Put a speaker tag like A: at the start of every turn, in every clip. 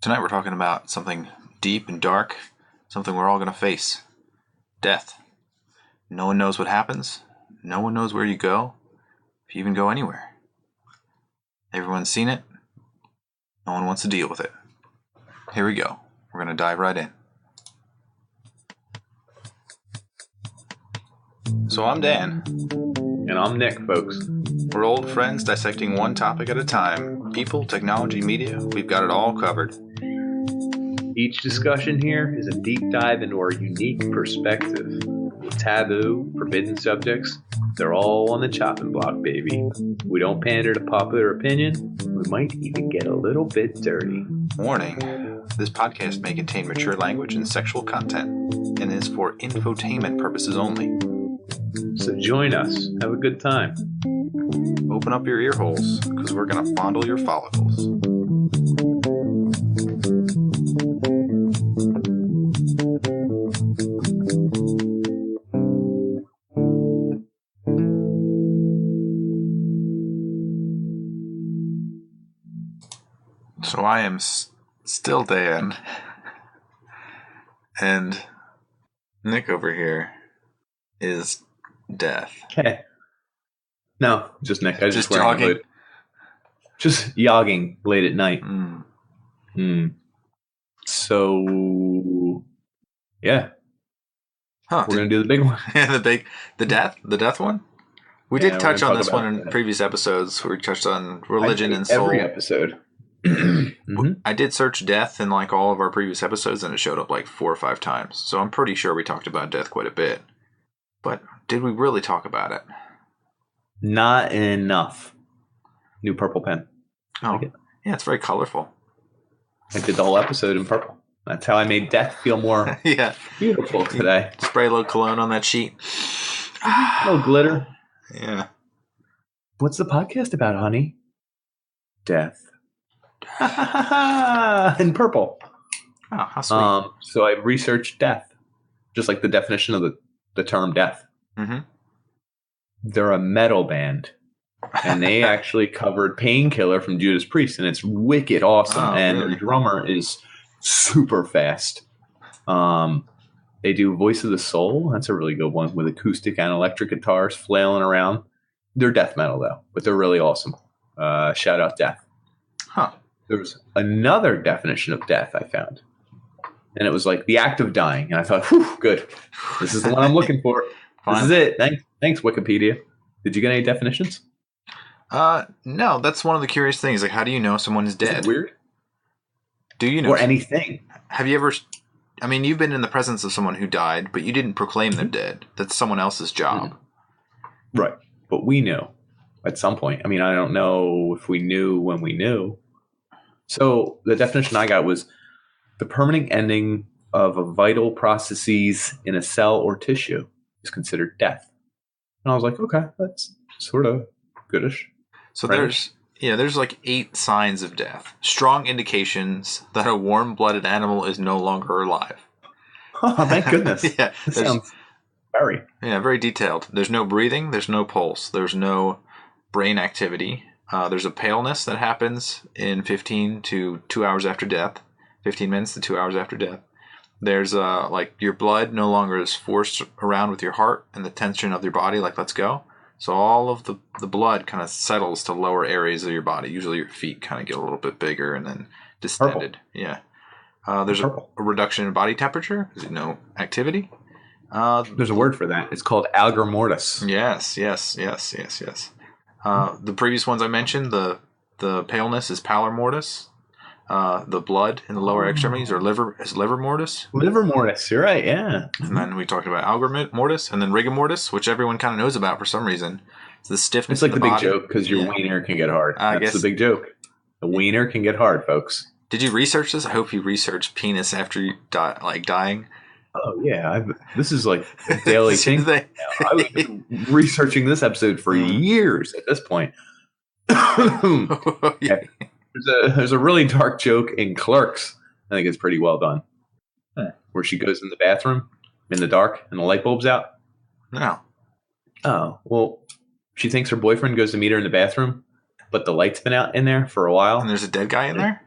A: Tonight we're talking about something deep and dark, something we're all going to face. Death. No one knows what happens. No one knows where you go, if you even go anywhere. Everyone's seen it. No one wants to deal with it. Here we go. We're going to dive right in. So I'm Dan.
B: And I'm Nick, folks.
A: We're old friends dissecting one topic at a time. People, technology, media, we've got it all covered.
B: Each discussion here is a deep dive into our unique perspective. Taboo, forbidden subjects, they're all on the chopping block, baby. We don't pander to popular opinion. We might even get a little bit dirty.
A: Warning, this podcast may contain mature language and sexual content, and is for infotainment purposes only.
B: So join us. Have a good time.
A: Open up your ear holes, because we're going to fondle your follicles. So I am still Dan, and Nick over here is Death.
B: Okay. No, just Nick. I
A: Just jogging.
B: Just yogging late at night. So, yeah.
A: Huh.
B: We're going to do the big one.
A: Yeah, the death one? We did touch on this one in previous episodes where we touched on religion and soul.
B: Every episode.
A: I did search death in like all of our previous episodes and it showed up like 4 or 5 times. So I'm pretty sure we talked about death quite a bit. But did we really talk about it?
B: Not enough. New purple pen.
A: Oh, like yeah, it's very colorful.
B: I did the whole episode in purple. That's how I made death feel more beautiful today.
A: Spray a little cologne on that sheet.
B: A little glitter.
A: Yeah.
B: What's the podcast about, honey? Death. In purple.
A: Oh, how sweet.
B: So I researched death. Just like the definition of the term death.
A: Mm-hmm.
B: They're a metal band. And they actually covered Painkiller from Judas Priest. And it's wicked awesome. And
A: really?
B: their drummer is super fast. They do Voice of the Soul. That's a really good one with acoustic and electric guitars flailing around. They're death metal, though. But they're really awesome. Shout out Death.
A: Huh.
B: There was another definition of death I found. And it was like the act of dying. And I thought, whew, good. This is the one I'm looking for. This is it. Thanks, Wikipedia. Did you get any definitions?
A: No, that's one of the curious things. Like, how do you know someone is dead?
B: Is it weird?
A: Do you know?
B: Or anything.
A: Have you ever... I mean, you've been in the presence of someone who died, but you didn't proclaim them dead. That's someone else's job.
B: Right. But we knew at some point. I mean, I don't know if we knew when we knew. So the definition I got was the permanent ending of a vital processes in a cell or tissue is considered death. And I was like, okay, that's sort of goodish.
A: So there's like 8 signs of death. Strong indications that a warm-blooded animal is no longer alive.
B: Oh, thank goodness.
A: Yeah,
B: that sounds very
A: detailed. There's no breathing. There's no pulse. There's no brain activity. There's a paleness that happens in 15 to 2 hours after death. 15 minutes to 2 hours after death. There's like your blood no longer is forced around with your heart and the tension of your body, like let's go. So all of the blood kind of settles to lower areas of your body. Usually your feet kind of get a little bit bigger and then distended. Purple. Yeah. There's a reduction in body temperature. There's no activity.
B: There's a word for that. It's called algor mortis.
A: Yes. The previous ones I mentioned, the paleness is pallor mortis. The blood in the lower extremities or liver mortis.
B: Liver mortis, you're right, yeah.
A: And then we talked about algor mortis and then rigor mortis, which everyone kind of knows about for some reason. It's the stiffness.
B: It's like
A: of
B: the big
A: body.
B: joke because your wiener can get hard.
A: I
B: That's
A: guess
B: the big joke. The wiener can get hard, folks.
A: Did you research this? I hope you researched penis after you dying.
B: Oh yeah, this is like a daily thing. I've been researching this episode for years at this point.
A: Yeah.
B: There's a really dark joke in Clerks. I think it's pretty well done. Where she goes in the bathroom in the dark and the light bulb's out.
A: No.
B: Oh, well, she thinks her boyfriend goes to meet her in the bathroom, but the light's been out in there for a while.
A: And there's a dead guy in there?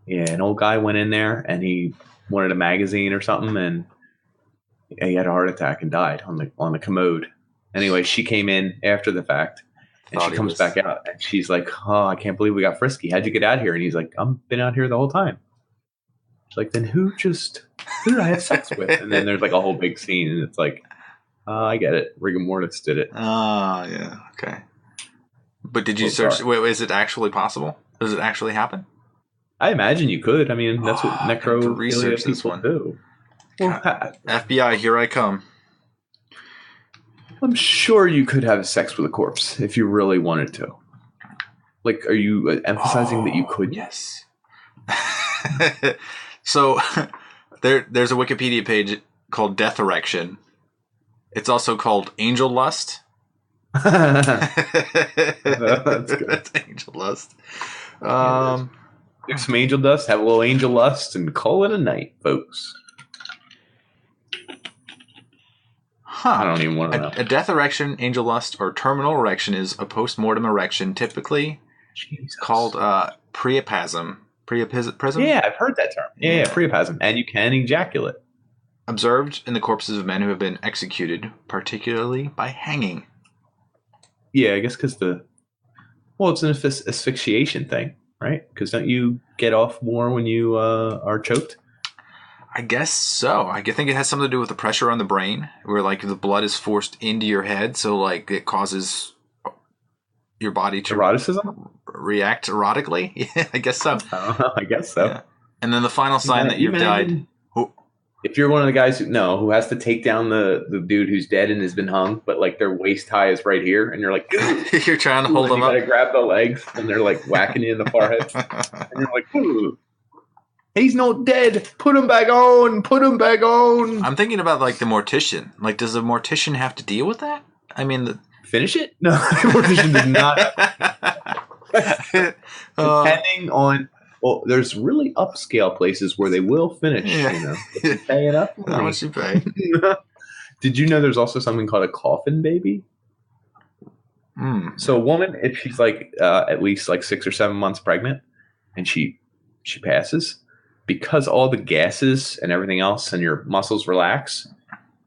B: Yeah, an old guy went in there and he wanted a magazine or something, and he had a heart attack and died on the commode. Anyway, she came in after the fact, and she comes back out, and she's like, "Oh, I can't believe we got frisky. How'd you get out here?" And he's like, "I've been out here the whole time." She's like, "Then who did I have sex with?" And then there's like a whole big scene, and it's like, I get it. Rigor mortis did it.
A: Oh, yeah. Okay. But did you search?
B: Sorry.
A: Wait, is it actually possible? Does it actually happen?
B: I imagine you could. I mean, that's what
A: research
B: necrophilia
A: this
B: people
A: one.
B: do. Well,
A: FBI, here I come.
B: I'm sure you could have sex with a corpse if you really wanted to. Like, are you emphasizing that you could?
A: Yes. So there's a Wikipedia page called Death Erection. It's also called Angel Lust.
B: That's good.
A: That's Angel Lust.
B: Get some angel dust, have a little angel lust, and call it a night, folks. I don't even want to know.
A: A death erection, angel lust, or terminal erection is a post-mortem erection, typically called priapism. Priapism?
B: Yeah, I've heard that term. Yeah, priapism. And you can ejaculate.
A: Observed in the corpses of men who have been executed, particularly by hanging.
B: Yeah, I guess because it's an asphyxiation thing, right? Because don't you get off more when you are choked?
A: I guess so. I think it has something to do with the pressure on the brain, where like the blood is forced into your head, so like it causes your body to react erotically. Yeah, I guess so.
B: I guess so. Yeah.
A: And then the final sign that you've died.
B: If you're one of the guys who has to take down the dude who's dead and has been hung, but like their waist high is right here, and you're like,
A: you're trying to hold them up.
B: You gotta grab the legs, and they're like whacking you in the forehead, and you're like, ooh. He's not dead. Put him back on. Put him back on.
A: I'm thinking about like the mortician. Like, does the mortician have to deal with that? I mean,
B: finish it? No, the mortician does not. Depending on, there's really upscale places where they will finish.
A: Yeah.
B: You know, if you pay enough.
A: How much you pay?
B: Did you know there's also something called a coffin baby? So a woman, if she's like at least like 6 or 7 months pregnant, and she passes. Because all the gases and everything else and your muscles relax,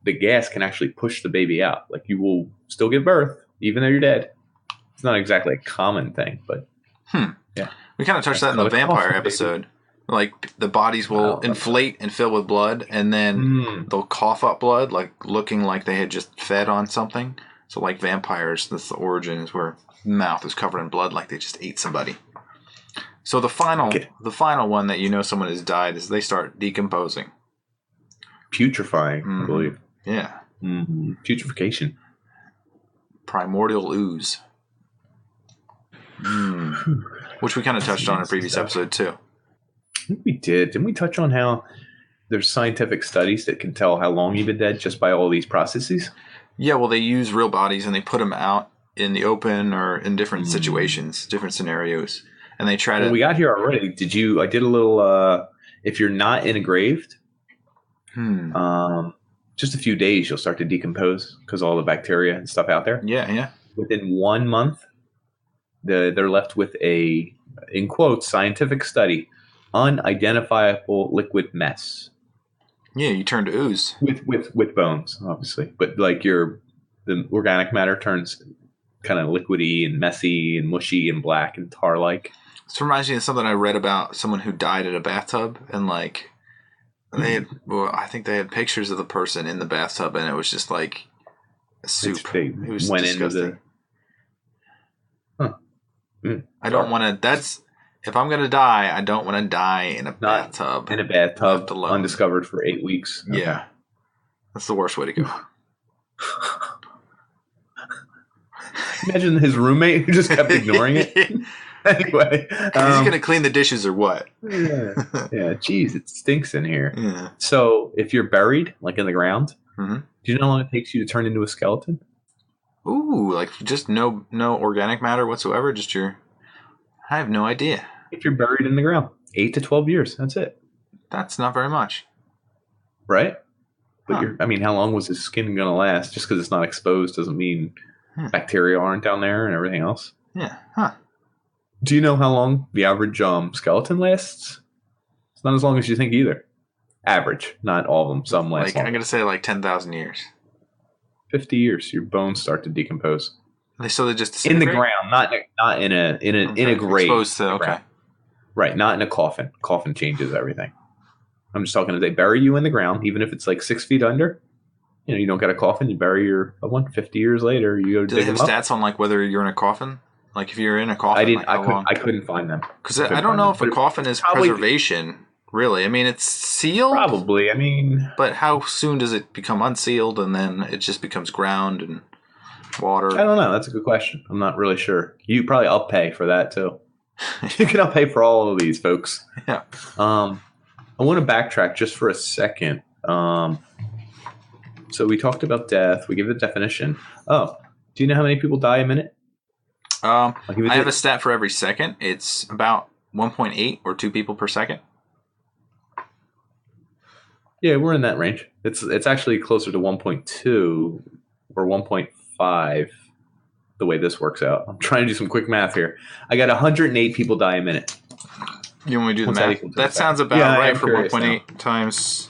B: the gas can actually push the baby out. Like you will still give birth, even though you're dead. It's not exactly a common thing, but yeah.
A: We kind of touched that in the vampire episode. Like the bodies will inflate and fill with blood, and then they'll cough up blood, like looking like they had just fed on something. So like vampires, that's the origin, is where the mouth is covered in blood like they just ate somebody. So the final one that you know someone has died is they start decomposing.
B: Putrefying, I believe.
A: Yeah.
B: Putrefaction.
A: Primordial ooze. Which we kind of touched on in a previous episode too.
B: I think we did. Didn't we touch on how there's scientific studies that can tell how long you've been dead just by all these processes?
A: Yeah, well, they use real bodies and they put them out in the open or in different situations, different scenarios. And they try to.
B: We got here already. I did a little. If you're not in a grave, just a few days you'll start to decompose because all the bacteria and stuff out there.
A: Yeah.
B: Within 1 month, they're left with a, in quotes, scientific study, unidentifiable liquid mess.
A: Yeah, you turn to ooze
B: with bones, obviously, but like the organic matter turns kind of liquidy and messy and mushy and black and tar-like.
A: This reminds me of something I read about someone who died in a bathtub, and like I think they had pictures of the person in the bathtub, and it was just like a soup. It was disgusting. I don't want to. If I'm gonna die, I don't want to die in a bathtub.
B: In a bathtub, undiscovered for 8 weeks.
A: Okay. Yeah, that's the worst way to go.
B: Imagine his roommate who just kept ignoring it. Anyway,
A: he's gonna clean the dishes or what?
B: Yeah. Geez, it stinks in here.
A: Yeah.
B: So if you're buried, like in the ground, do you know how long it takes you to turn into a skeleton?
A: Ooh, like just no organic matter whatsoever. I have no idea.
B: If you're buried in the ground, 8 to 12 years. That's it.
A: That's not very much,
B: right? But how long was his skin gonna last? Just because it's not exposed doesn't mean bacteria aren't down there and everything else.
A: Yeah. Huh.
B: Do you know how long the average skeleton lasts? It's not as long as you think either. Average, not all of them. Some last
A: Like
B: longer.
A: I'm gonna say like 10,000 years.
B: 50 years, your bones start to decompose
A: So they just
B: in the
A: disintegrate?
B: ground, not in a grave.
A: Exposed to
B: Ground. Right, not in a coffin. Coffin changes everything. I'm just talking if they bury you in the ground, even if it's like 6 feet under. You don't got a coffin. You bury your loved one. 50 years later, you go.
A: Do they have stats on like whether you're in a coffin? Like if you're in a coffin,
B: I didn't.
A: Like
B: I couldn't find them
A: because I don't know if a coffin is preservation. Really, I mean it's sealed.
B: Probably. I mean,
A: but how soon does it become unsealed and then it just becomes ground and water?
B: I don't know. That's a good question. I'm not really sure. You probably I'll pay for that too. You can pay for all of these, folks.
A: Yeah.
B: I want to backtrack just for a second. So we talked about death. We give the definition. Oh, do you know how many people die a minute?
A: I have a stat for every second. It's about 1.8 or 2 people per second.
B: Yeah, we're in that range. It's actually closer to 1.2 or 1.5 the way this works out. I'm trying to do some quick math here. I got 108 people die a minute.
A: You want me to do the math? That sounds about right for 1.8 times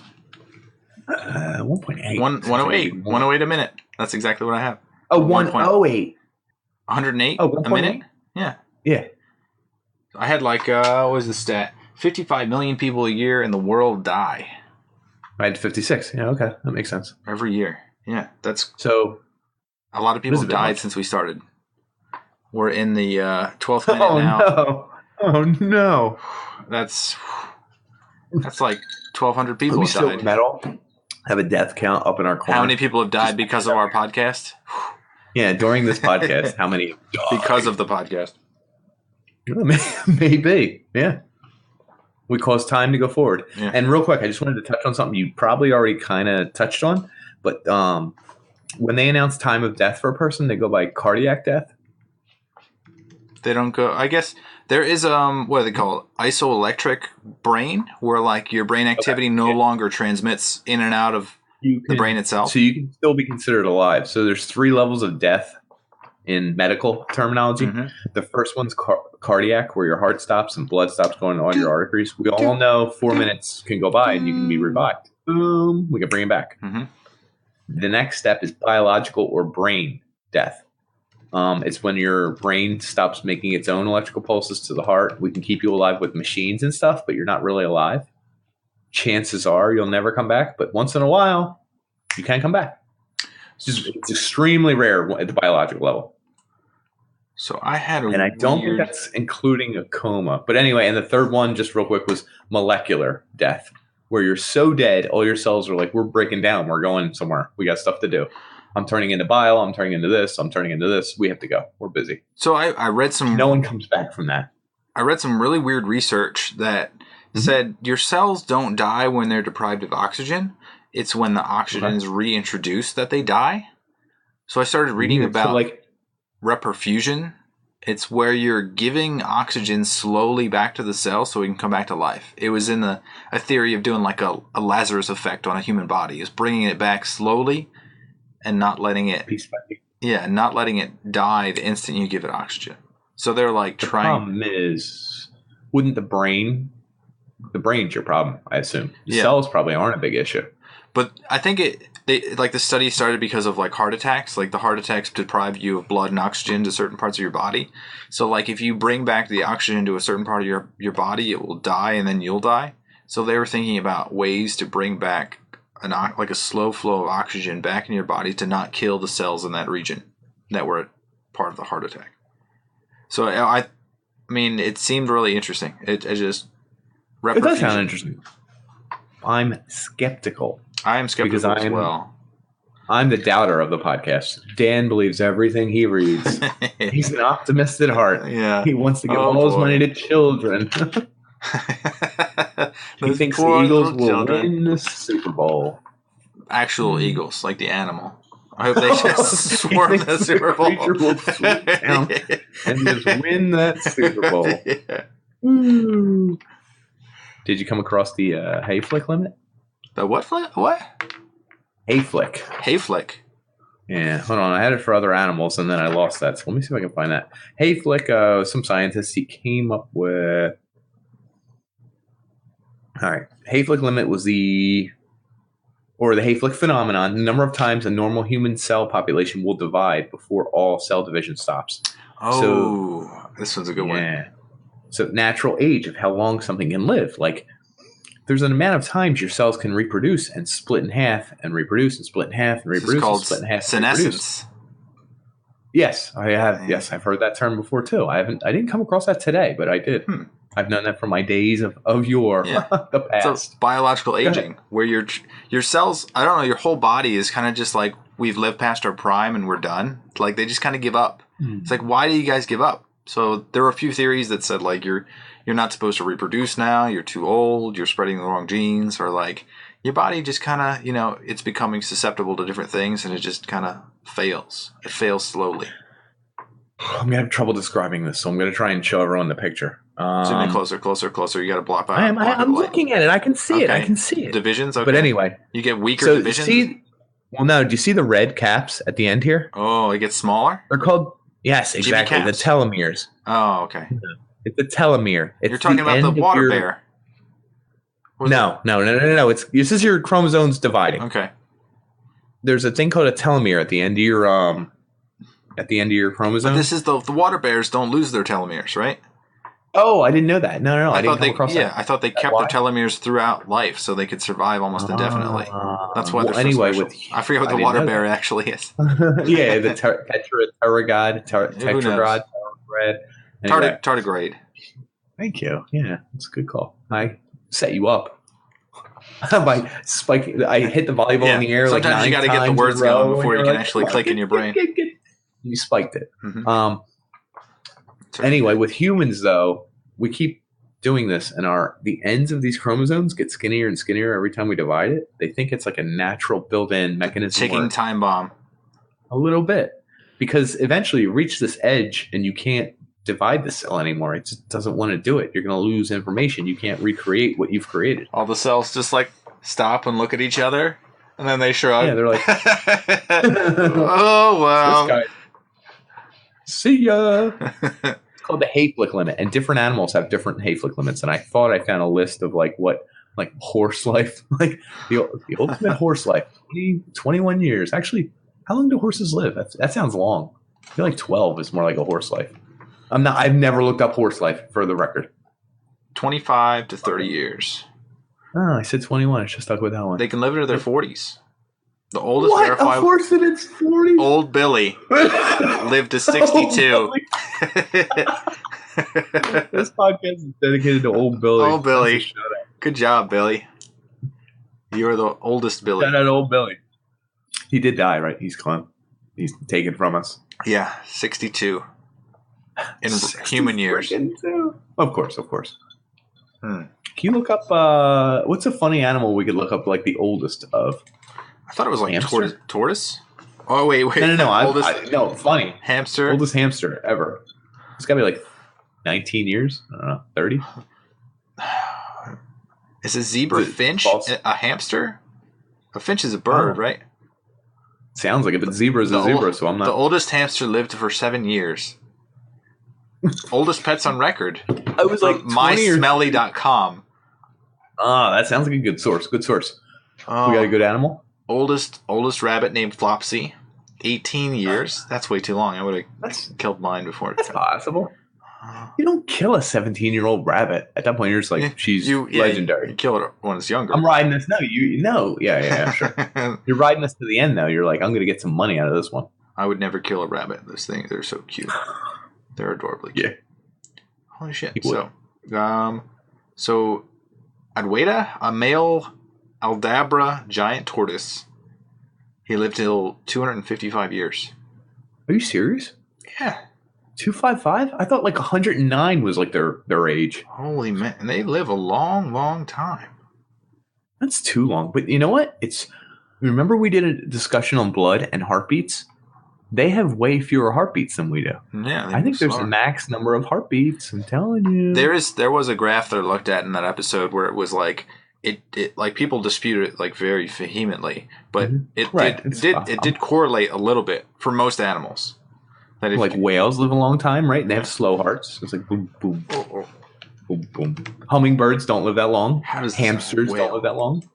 B: 1.8.
A: 108. 108 a minute. That's exactly what I have.
B: Oh, 108.
A: 108
B: a
A: minute? Yeah.
B: Yeah.
A: I had like, what was the stat? 55 million people a year in the world die.
B: I had 56. Yeah, okay. That makes sense.
A: Every year. Yeah. That's
B: so.
A: A lot of people have died since we started. We're in the 12th minute now.
B: No. Oh, no.
A: That's like 1,200 people have died.
B: Metal have a death count up in our corner.
A: How many people have died because of our podcast?
B: Yeah, during this podcast, how many died?
A: Because of the podcast.
B: Maybe, yeah. We cause time to go forward.
A: Yeah.
B: And real quick, I just wanted to touch on something you probably already kind of touched on, but when they announce time of death for a person, they go by cardiac death.
A: They don't go. I guess there is what do they call it? Isoelectric brain, where like your brain activity no longer transmits in and out of the brain itself.
B: So you can still be considered alive. So there's 3 levels of death in medical terminology. Mm-hmm. The first one's cardiac, where your heart stops and blood stops going to all your arteries. We all know 4 minutes can go by and you can be revived. Boom, we can bring it back.
A: Mm-hmm.
B: The next step is biological or brain death. It's when your brain stops making its own electrical pulses to the heart. We can keep you alive with machines and stuff, but you're not really alive. Chances are you'll never come back, but once in a while, you can come back. It's extremely rare at the biological level.
A: So I had
B: and I don't think that's including a coma. But anyway, and the third one, just real quick, was molecular death, where you're so dead, all your cells are like, we're breaking down. We're going somewhere. We got stuff to do. I'm turning into bile. I'm turning into this. I'm turning into this. We have to go. We're busy.
A: So I read some...
B: No one comes back from that.
A: I read some really weird research that said your cells don't die when they're deprived of oxygen. It's when the oxygen is reintroduced that they die. So I started reading about reperfusion. It's where you're giving oxygen slowly back to the cell so it can come back to life. It was in a theory of doing like a Lazarus effect on a human body. Is bringing it back slowly and not letting it not letting it die the instant you give it oxygen. So they're like
B: the problem is, wouldn't the brain's your problem, I assume. Cells probably aren't a big issue.
A: But I think the study started because of like heart attacks. Like the heart attacks deprive you of blood and oxygen to certain parts of your body. So like if you bring back the oxygen to a certain part of your body, it will die and then you'll die. So they were thinking about ways to bring back like a slow flow of oxygen back in your body to not kill the cells in that region that were part of the heart attack. So I mean, it seemed really interesting. It does
B: sound interesting. I'm skeptical.
A: I am skeptical as well.
B: I'm the doubter of the podcast. Dan believes everything he reads. He's an optimist at heart.
A: Yeah.
B: He wants to give all his money to children. He thinks the Eagles will win the Super Bowl.
A: Actual Eagles, like the animal. I hope they just swarm the Super Bowl.
B: Will swoop down and just win that Super Bowl.
A: Yeah.
B: Woo. Did you come across the hayflick limit?
A: The what flick? What?
B: Hayflick.
A: Hayflick.
B: Yeah, hold on. I had it for other animals, and then I lost that. So let me see if I can find that. Hayflick, some scientists, he came up with... All right. Hayflick limit was the Hayflick phenomenon, the number of times a normal human cell population will divide before all cell division stops.
A: Oh, this one's a good one.
B: So natural age of how long something can live. Like there's an amount of times your cells can reproduce and split in half and reproduce and split in half and reproduce and split in half.
A: Senescence.
B: Yes, I have. Yes, I've heard that term before too. I didn't come across that today, but I did. I've known that from my days of yore, the past.
A: So biological aging, where your cells, I don't know, your whole body is kind of just like we've lived past our prime and we're done. Like they just kind of give up. It's like, why do you guys give up? So there were a few theories that said like you're not supposed to reproduce now. You're too old. You're spreading the wrong genes, or like your body just kind of it's becoming susceptible to different things and it just kind of fails. It fails slowly.
B: I'm gonna have trouble describing this, so I'm gonna try and show everyone the picture.
A: Zoom in closer. You got to block by.
B: I'm looking at it. I can see it. I can see it.
A: Divisions. Okay.
B: But anyway,
A: you get weaker divisions.
B: Do you see the red caps at the end here?
A: Oh, it gets smaller.
B: They're called exactly the telomeres.
A: Oh, okay.
B: It's the telomere.
A: You're talking about the water bear.
B: No. This is your chromosomes dividing.
A: Okay.
B: There's a thing called a telomere at the end of your chromosome.
A: But this is the water bears don't lose their telomeres, right?
B: Oh, I didn't know that. No, I didn't come across that.
A: Yeah, I thought they kept their telomeres throughout life so they could survive almost indefinitely. That's why they're so special. I forget what the water bear actually is.
B: Yeah, the tetragod.
A: Tardigrade.
B: Thank you. Yeah, that's a good call. I set you up. By spiking, I hit the volleyball in the air.
A: Sometimes you got to get the words going before you can actually click in your brain.
B: You spiked it. Anyway, with humans though, we keep doing this, and the ends of these chromosomes get skinnier and skinnier every time we divide it. They think it's like a natural built-in mechanism.
A: Ticking time bomb.
B: A little bit, because eventually you reach this edge and you can't divide the cell anymore. It just doesn't want to do it. You're going to lose information. You can't recreate what you've created.
A: All the cells just like stop and look at each other, and then they shrug.
B: Yeah, they're like,
A: "Oh wow,
B: this guy. See ya." It's called the hayflick limit, and different animals have different hayflick limits. And I thought I found a list of like horse life, like the ultimate horse life, 21 years. Actually, how long do horses live? That sounds long. I feel like 12 is more like a horse life. I've never looked up horse life for the record.
A: 25 to 30 years.
B: Oh, I said 21. I should have stuck with that one.
A: They can live into their 40s. The oldest
B: verified. A horse in its 40s?
A: Old Billy lived to 62.
B: This podcast is dedicated to Old Billy.
A: Old Billy. Good job, Billy. You are the oldest Billy.
B: Shout out Old Billy. He did die, right? He's gone. He's taken from us.
A: Yeah, 62. In human years.
B: Of course. Can you look up, what's a funny animal we could look up like the oldest of?
A: I thought it was like tortoise. Oh, wait.
B: No, funny.
A: Hamster.
B: Oldest hamster ever. It's got to be like 19 years. I don't know, 30.
A: Is a zebra finch a hamster? A finch is a bird, right?
B: Sounds like it, but zebra is a zebra, so I'm not.
A: The oldest hamster lived for 7 years. Oldest pets on record.
B: I was like
A: mysmelly.com.
B: That sounds like a good source. We got a good animal.
A: Oldest rabbit named Flopsy. 18 years. That's way too long. I would have killed mine before.
B: That's possible. You don't kill a 17-year-old rabbit. At that point, you're just like, she's legendary.
A: You kill her when it's younger.
B: I'm riding this. No, yeah, sure. You're riding this to the end, though. You're like, I'm going to get some money out of this one.
A: I would never kill a rabbit. Those things, they're so cute. They're adorably cute. Yeah. Holy shit. So, Adwaita, a male Aldabra giant tortoise. He lived till 255 years.
B: Are you serious?
A: Yeah.
B: 255? I thought like 109 was like their age.
A: Holy man. And they live a long, long time.
B: That's too long. But you know what? Remember we did a discussion on blood and heartbeats? They have way fewer heartbeats than we do.
A: Yeah,
B: I think there's a max number of heartbeats. I'm telling you.
A: There was a graph that I looked at in that episode where it was like it like people disputed it like very vehemently, but it did correlate a little bit for most animals.
B: That like whales live a long time, right? And they have slow hearts. It's like boom, boom. Boom, boom. Hummingbirds don't live that long.
A: How does
B: Hamsters don't live that long.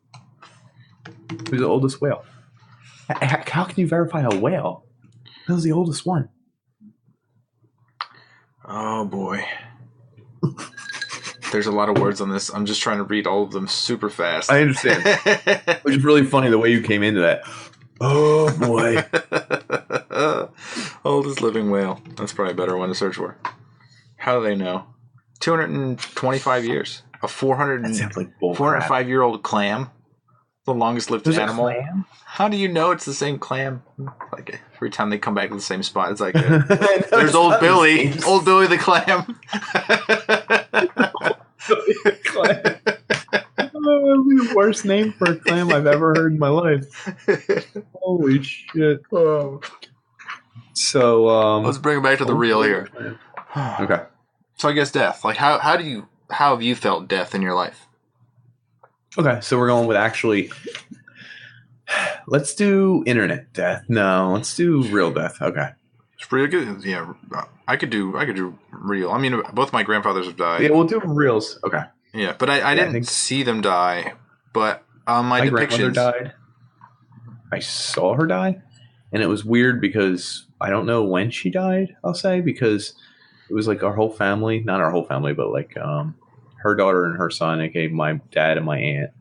B: Who's the oldest whale? How can you verify a whale? Who's the oldest one?
A: Oh boy. There's a lot of words on this. I'm just trying to read all of them super fast.
B: I understand. Which is really funny the way you came into that. Oh boy.
A: Oldest living whale. That's probably a better one to search for. How do they know? 225 years. A 405-year-old clam. The longest lived animal.
B: A clam?
A: How do you know it's the same clam? Like every time they come back to the same spot, it's like there's old Billy, old Billy the clam.
B: That would be the worst name for a clam I've ever heard in my life. Holy shit! So
A: let's bring it back to the real here.
B: Okay.
A: So I guess death. Like how have you felt death in your life?
B: Okay, so we're going with actually. Let's do internet death. No, let's do real death. Okay.
A: It's pretty good. Yeah, I could do real. I mean, both my grandfathers have died.
B: Yeah, we'll do reals. Okay.
A: Yeah, but I didn't see them die. But my
B: grandmother
A: depictions
B: died. I saw her die, and it was weird because I don't know when she died. I'll say because it was like our whole family, not our whole family, but like her daughter and her son, aka my dad and my aunt,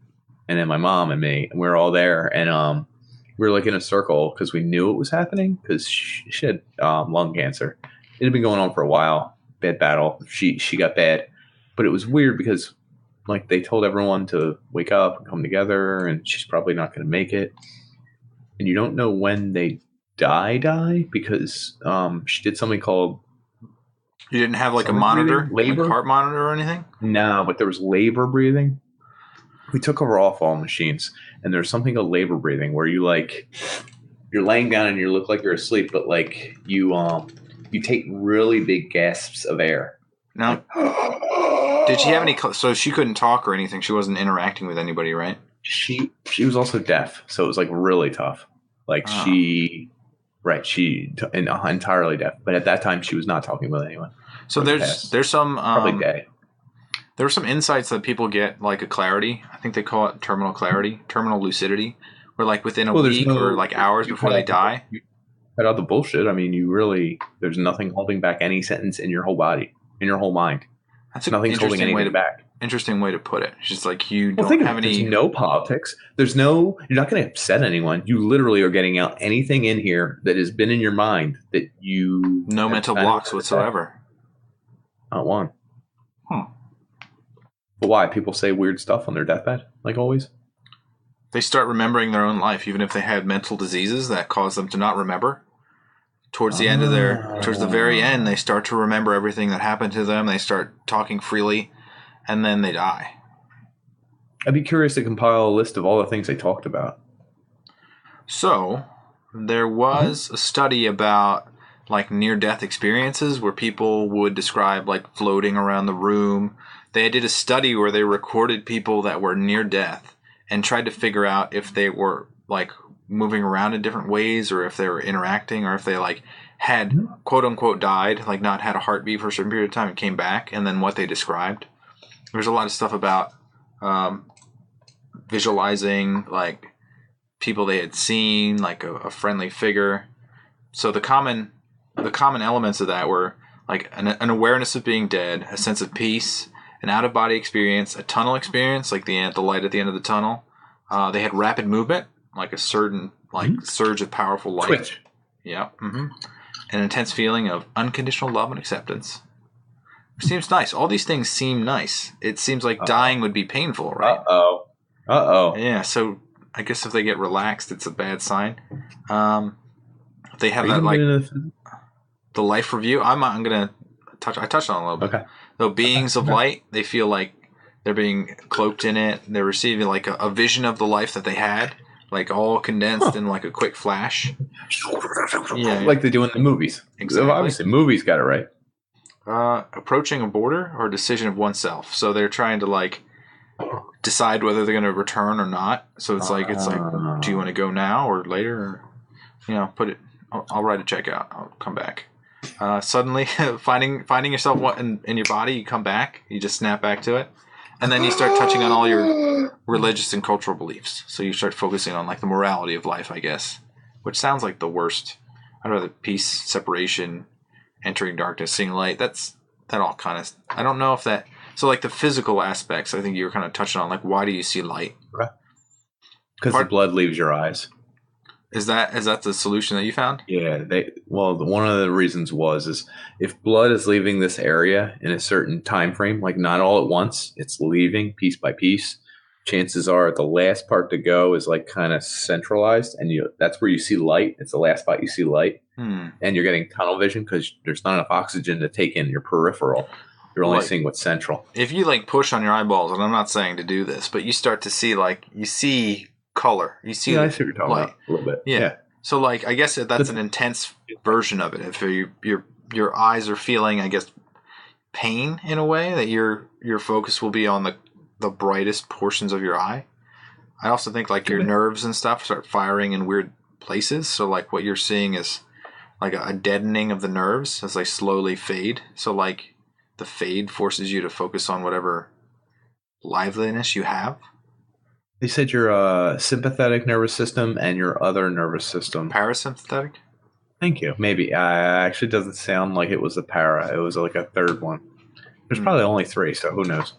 B: and then my mom and me, and we were all there, and we were like in a circle because we knew it was happening because she had lung cancer. It had been going on for a while. Bad battle. She got bad, but it was weird because like they told everyone to wake up and come together, and she's probably not going to make it. And you don't know when they die because she did something called.
A: You didn't have like a monitor,
B: labor,
A: like heart monitor or anything?
B: No, but there was labor breathing. We took her off all machines, and there's something called labor breathing where you like you're laying down and you look like you're asleep, but like you take really big gasps of air.
A: Now, did she have any? So she couldn't talk or anything. She wasn't interacting with anybody, right?
B: She was also deaf, so it was like really tough. Like she entirely deaf, but at that time she was not talking with anyone.
A: So there's some
B: probably dead.
A: There are some insights that people get, like a clarity. I think they call it terminal clarity, terminal lucidity, where like within a week or like hours before they die.
B: Cut out the bullshit. I mean, there's nothing holding back any sentence in your whole body, in your whole mind. Nothing's holding anything back.
A: Interesting way to put it. It's just like you don't have any.
B: There's no politics. You're not going to upset anyone. You literally are getting out anything in here that has been in your mind that you.
A: No mental blocks whatsoever.
B: Not one. But why? People say weird stuff on their deathbed, like always?
A: They start remembering their own life, even if they had mental diseases that cause them to not remember. Towards the very end, they start to remember everything that happened to them. They start talking freely, and then they die.
B: I'd be curious to compile a list of all the things they talked about.
A: So, there was a study about like near-death experiences where people would describe like floating around the room. They did a study where they recorded people that were near death and tried to figure out if they were like moving around in different ways or if they were interacting or if they like had quote unquote died, like not had a heartbeat for a certain period of time and came back, and then what they described. There's a lot of stuff about visualizing like people they had seen, like a friendly figure. So the common elements of that were like an awareness of being dead, a sense of peace, an out-of-body experience, a tunnel experience, like the light at the end of the tunnel. They had rapid movement, like a certain surge of powerful light.
B: Twitch.
A: Yeah. Mm-hmm. An intense feeling of unconditional love and acceptance. It seems nice. All these things seem nice. It seems like dying would be painful, right?
B: Uh-oh.
A: Yeah, so I guess if they get relaxed, it's a bad sign. They have that like the life review. I'm gonna touch. I touched on it a little bit.
B: Okay.
A: So beings of light, they feel like they're being cloaked in it. They're receiving like a vision of the life that they had, like all condensed in like a quick flash. Yeah,
B: like they do in the movies.
A: Exactly.
B: Obviously, movies got it right.
A: Approaching a border or decision of oneself. So they're trying to like decide whether they're going to return or not. So it's like do you want to go now or later? Or, put it. I'll write a check out. I'll come back. Suddenly finding yourself in your body, you come back, you just snap back to it, and then you start touching on all your religious and cultural beliefs. So you start focusing on like the morality of life, I guess, which sounds like the worst. I'd rather peace, separation, entering darkness, seeing light. That all kind of. I don't know if that. So like the physical aspects, I think you were kind of touching on. Like, why do you see light?
B: Because the blood leaves your eyes.
A: Is that the solution that you found?
B: Yeah. One of the reasons is if blood is leaving this area in a certain time frame, like not all at once, it's leaving piece by piece. Chances are the last part to go is like kind of centralized, and that's where you see light. It's the last spot you see light, and you're getting tunnel vision because there's not enough oxygen to take in your peripheral. You're only seeing what's central. If
A: you like push on your eyeballs, and I'm not saying to do this, but you start to see you see color. You see
B: I see what you're talking about a little bit.
A: Yeah. So like I guess that's an intense version of it. If your eyes are feeling, I guess, pain in a way, that your focus will be on the brightest portions of your eye. I also think like your nerves and stuff start firing in weird places. So like what you're seeing is like a deadening of the nerves as they slowly fade. So like the fade forces you to focus on whatever liveliness you have.
B: They said your sympathetic nervous system and your other nervous system.
A: Parasympathetic?
B: Thank you. Maybe. Actually doesn't sound like it was a para. It was like a third one. There's probably only 3, so who knows?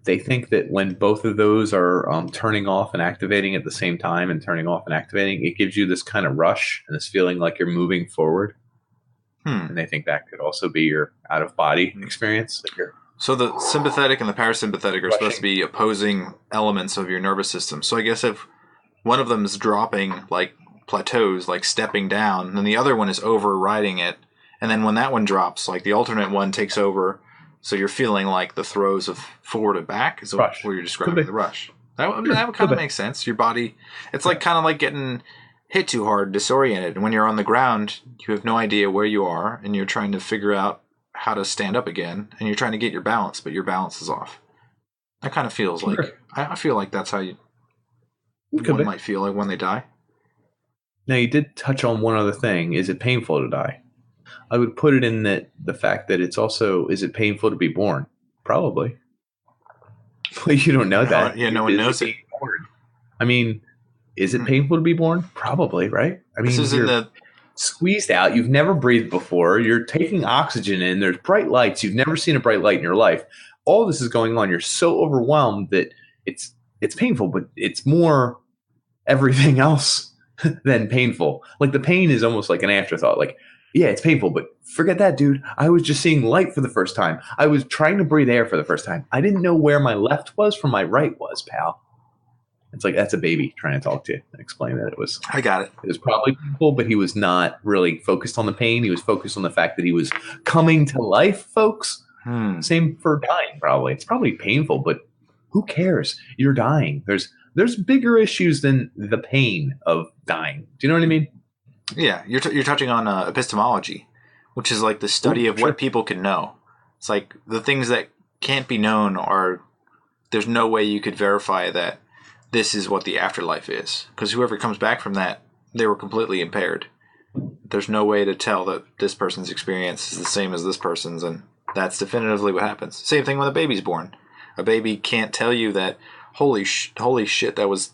B: They think that when both of those are turning off and activating at the same time, and turning off and activating, it gives you this kind of rush and this feeling like you're moving forward. And they think that could also be your out-of-body experience.
A: So the sympathetic and the parasympathetic are supposed to be opposing elements of your nervous system. So I guess if one of them is dropping, like plateaus, like stepping down, then the other one is overriding it. And then when that one drops, like the alternate one takes over. So you're feeling like the throws of forward and back is what you're describing, the rush. That would kind of make sense. Your body, it's like kind of like getting hit too hard, disoriented. And when you're on the ground, you have no idea where you are, and you're trying to figure out how to stand up again, and you're trying to get your balance, but your balance is off. That kind of feels like, I feel like that's how one might feel like when they die.
B: Now, you did touch on one other thing. Is it painful to die? I would put it in the fact that it's also, is it painful to be born? Probably. Well, you don't know that.
A: Yeah, no one knows it.
B: I mean, is it painful to be born? Probably, right? I mean,
A: this is
B: squeezed out. You've never breathed before. You're taking oxygen in. There's bright lights. You've never seen a bright light in your life. All this is going on. You're so overwhelmed that it's painful, but it's more everything else than painful. Like the pain is almost like an afterthought. Like, yeah, it's painful, but forget that, dude. I was just seeing light for the first time. I was trying to breathe air for the first time. I didn't know where my left was from my right was, pal. It's like that's a baby trying to talk to you and explain that it was.
A: I got it.
B: It was probably painful, but he was not really focused on the pain. He was focused on the fact that he was coming to life, folks. Same for dying, probably. It's probably painful, but who cares? You're dying. There's bigger issues than the pain of dying. Do you know what I mean?
A: Yeah, you're touching on epistemology, which is like the study of what people can know. It's like the things that can't be known are, there's no way you could verify that this is what the afterlife is. Because whoever comes back from that, they were completely impaired. There's no way to tell that this person's experience is the same as this person's, and that's definitively what happens. Same thing when a baby's born. A baby can't tell you that, holy shit, that was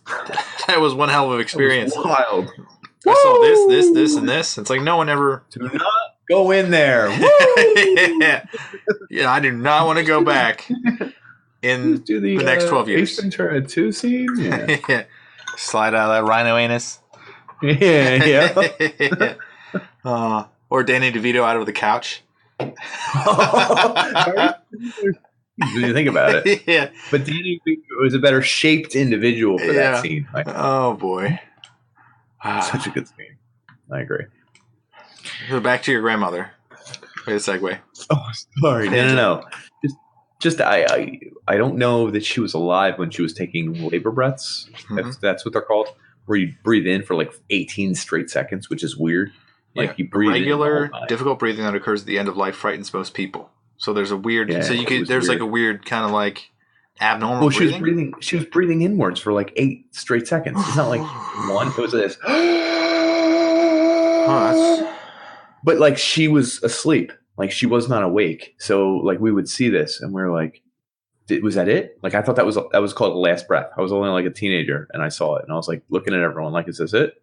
A: one hell of an experience.
B: That was wild.
A: I saw this, and this. It's like no one ever.
B: Do not go in there.
A: Yeah, I do not want to go back in the next 12 years.
B: Ace Ventura 2 scene? Yeah.
A: Yeah. Slide out of that rhino anus.
B: Yeah.
A: Or Danny DeVito out of the couch.
B: When you think about it.
A: Yeah.
B: But Danny was a better shaped individual for that scene.
A: Oh, boy.
B: Such a good scene. I agree.
A: So back to your grandmother. Way to segue.
B: Oh, sorry. No. Just I don't know that she was alive when she was taking labor breaths. If that's what they're called. Where you breathe in for like 18 straight seconds, which is weird. Like you breathe
A: regular, difficult breathing that occurs at the end of life frightens most people. So there's a weird. Yeah, so you could. There's weird. Like a weird kind of like abnormal. Well,
B: breathing. She was breathing inwards for like 8 straight seconds. It's not like one. It was this. but like she was asleep, like she was not awake. So like we would see this, and we are like, was that it? Like I thought that was called the last breath. I was only like a teenager, and I saw it, and I was like looking at everyone, like, is this it?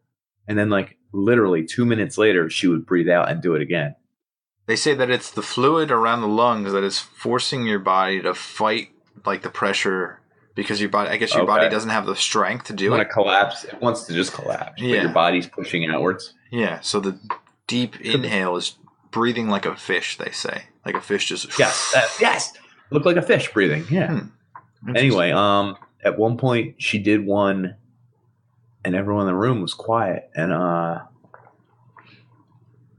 B: And then like literally 2 minutes later, she would breathe out and do it again.
A: They say that it's the fluid around the lungs that is forcing your body to fight like the pressure because your body, I guess your body doesn't have the strength to do it.
B: When it collapse, it wants to just collapse, but your body's pushing outwards.
A: Yeah, so the deep inhale is breathing like a fish, they say. Like a fish just...
B: Yes. Look like a fish breathing, yeah. Anyway, at one point she did one and everyone in the room was quiet, and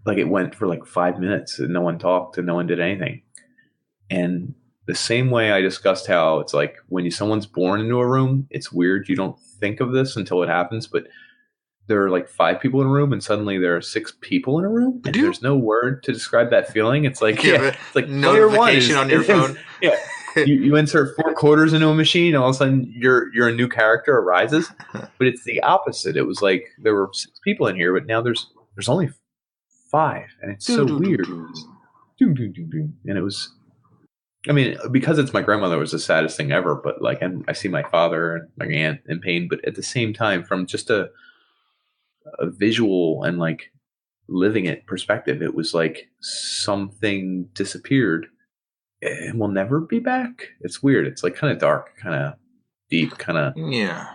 B: like it went for like 5 minutes and no one talked and no one did anything. And the same way I discussed how it's like when someone's born into a room, it's weird. You don't think of this until it happens, but there are like 5 people in a room and suddenly there are 6 people in a room. And there's no word to describe that feeling. It's like, it's like
A: notification on your phone.
B: Yeah. You insert 4 quarters into a machine, and all of a sudden a new character arises. But it's the opposite. It was like there were 6 people in here, but now there's only 5, and it's so weird. And it was, I mean, because it's my grandmother, it was the saddest thing ever. But like, and I see my father and my aunt in pain, but at the same time, from just a visual and like living it perspective, it was like something disappeared and will never be back. It's weird. It's like kind of dark, kind of deep, kind of.
A: Yeah.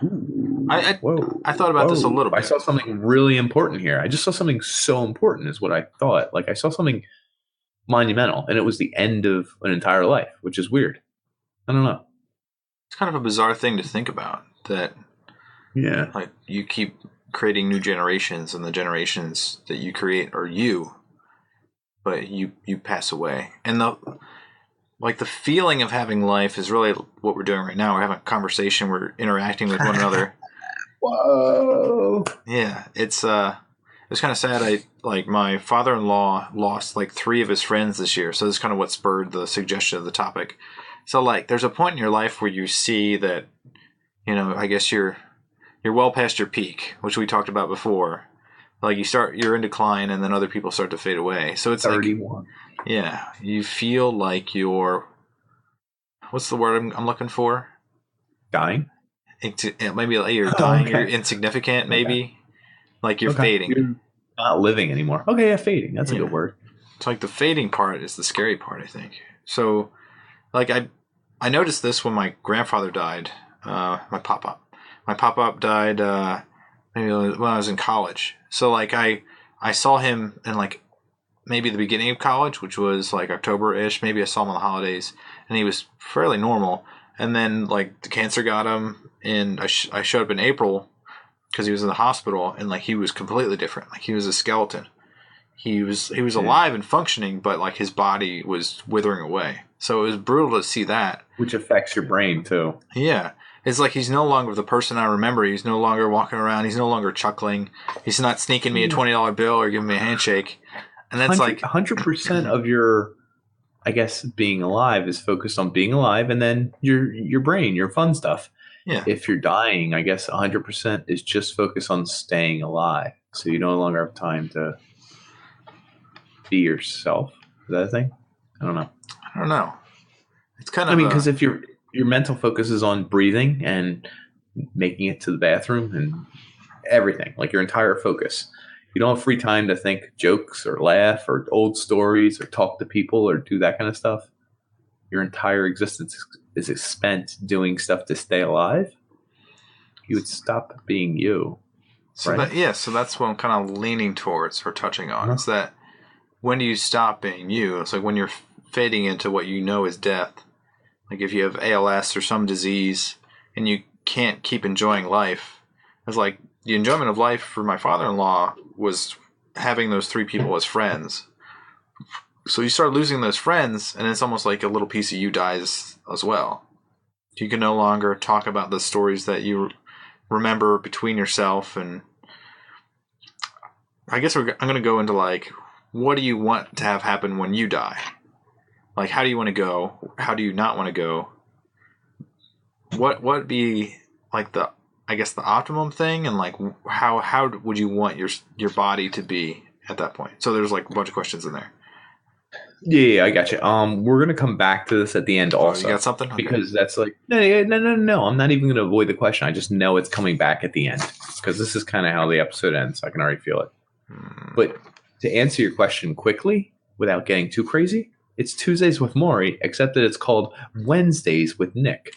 A: I thought about this a little bit.
B: I saw something really important here. I just saw something so important is what I thought. Like I saw something monumental, and it was the end of an entire life, which is weird. I don't know.
A: It's kind of a bizarre thing to think about, that like you keep creating new generations, and the generations that you create are you, but you pass away. And the feeling of having life is really what we're doing right now. We're having a conversation, we're interacting with one another.
B: Whoa.
A: Yeah, it's kind of sad. My father-in-law lost like 3 of his friends this year, so this is kind of what spurred the suggestion of the topic. So like there's a point in your life where you see that, I guess you're well past your peak, which we talked about before. Like you're in decline, and then other people start to fade away. So it's
B: 31.
A: Like, you feel like you're, what's the word I'm looking for?
B: Dying?
A: Maybe like you're dying. You're insignificant, maybe. Okay. Like you're fading.
B: You're not living anymore. Okay, fading. That's a good word.
A: It's like the fading part is the scary part, I think. So, like I noticed this when my grandfather died. My pop-up. My pop-up died maybe when I was in college. So like I saw him in like maybe the beginning of college, which was like October-ish. Maybe I saw him on the holidays, and he was fairly normal. And then like the cancer got him, and I showed up in April because he was in the hospital, and like he was completely different. Like he was a skeleton. He was alive and functioning, but like his body was withering away. So it was brutal to see that.
B: Which affects your brain too.
A: Yeah. It's like he's no longer the person I remember. He's no longer walking around. He's no longer chuckling. He's not sneaking me a $20 bill or giving me a handshake. And that's
B: 100% of your, I guess, being alive is focused on being alive, and then your brain, your fun stuff.
A: Yeah.
B: If you're dying, I guess 100% is just focused on staying alive. So you no longer have time to be yourself. Is that a thing? I don't know.
A: It's kind of.
B: Because if your mental focus is on breathing and making it to the bathroom and everything, like your entire focus, you don't have free time to think jokes or laugh or old stories or talk to people or do that kind of stuff. Your entire existence is spent doing stuff to stay alive. You would stop being you.
A: So
B: right?
A: So that's what I'm kind of leaning towards or touching on. Is that when do you stop being you? It's like when you're fading into what you know is death. Like if you have ALS or some disease and you can't keep enjoying life. It's like the enjoyment of life for my father-in-law was having those 3 people as friends. So you start losing those friends, and it's almost like a little piece of you dies as well. You can no longer talk about the stories that you remember between yourself. And I guess I'm going to go into like, what do you want to have happen when you die? Like, how do you want to go? How do you not want to go? What would be like the optimum thing, and like how would you want your body to be at that point. So there's like a bunch of questions in there.
B: Yeah, I got you. We're gonna come back to this at the end also.
A: You got something? Okay.
B: Because that's like no. I'm not even gonna avoid the question. I just know it's coming back at the end because this is kind of how the episode ends. I can already feel it. But to answer your question quickly, without getting too crazy, it's Tuesdays with Maury, except that it's called Wednesdays with Nick.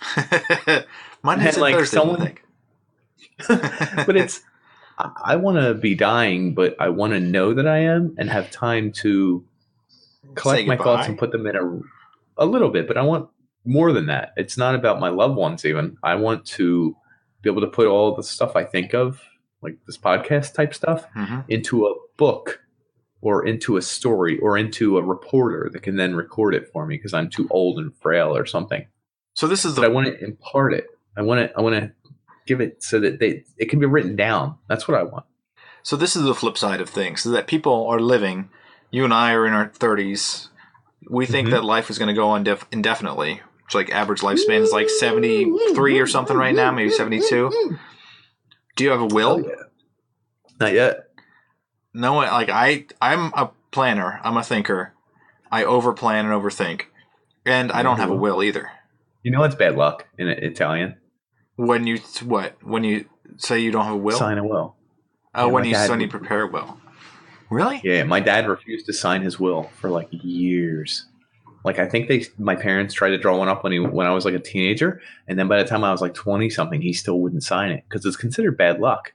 A: Mondays and Thursdays with Nick.
B: But it's I want to be dying, but I want to know that I am and have time to collect my thoughts and put them in a little bit. But I want more than that. It's not about my loved ones even. I want to be able to put all the stuff I think of, like this podcast type stuff, into a book or into a story or into a reporter that can then record it for me because I'm too old and frail or something.
A: So this is
B: I want to impart it. I want to give it so that it can be written down. That's what I want.
A: So this is the flip side of things, so that people are living. You and I are in our 30s. We think that life is going to go on indefinitely. Which like average lifespan is like 73 or something right now, maybe 72. Do you have a will?
B: Yeah. Not yet.
A: No, like I'm a planner. I'm a thinker. I overplan and overthink, and I don't have a will either.
B: You know what's bad luck in Italian?
A: When you When you say you don't have a will?
B: Sign a will.
A: Oh, when you prepare a will. Really?
B: Yeah, my dad refused to sign his will for like years. Like I think my parents tried to draw one up when I was like a teenager, and then by the time I was like 20 something, he still wouldn't sign it because it's considered bad luck.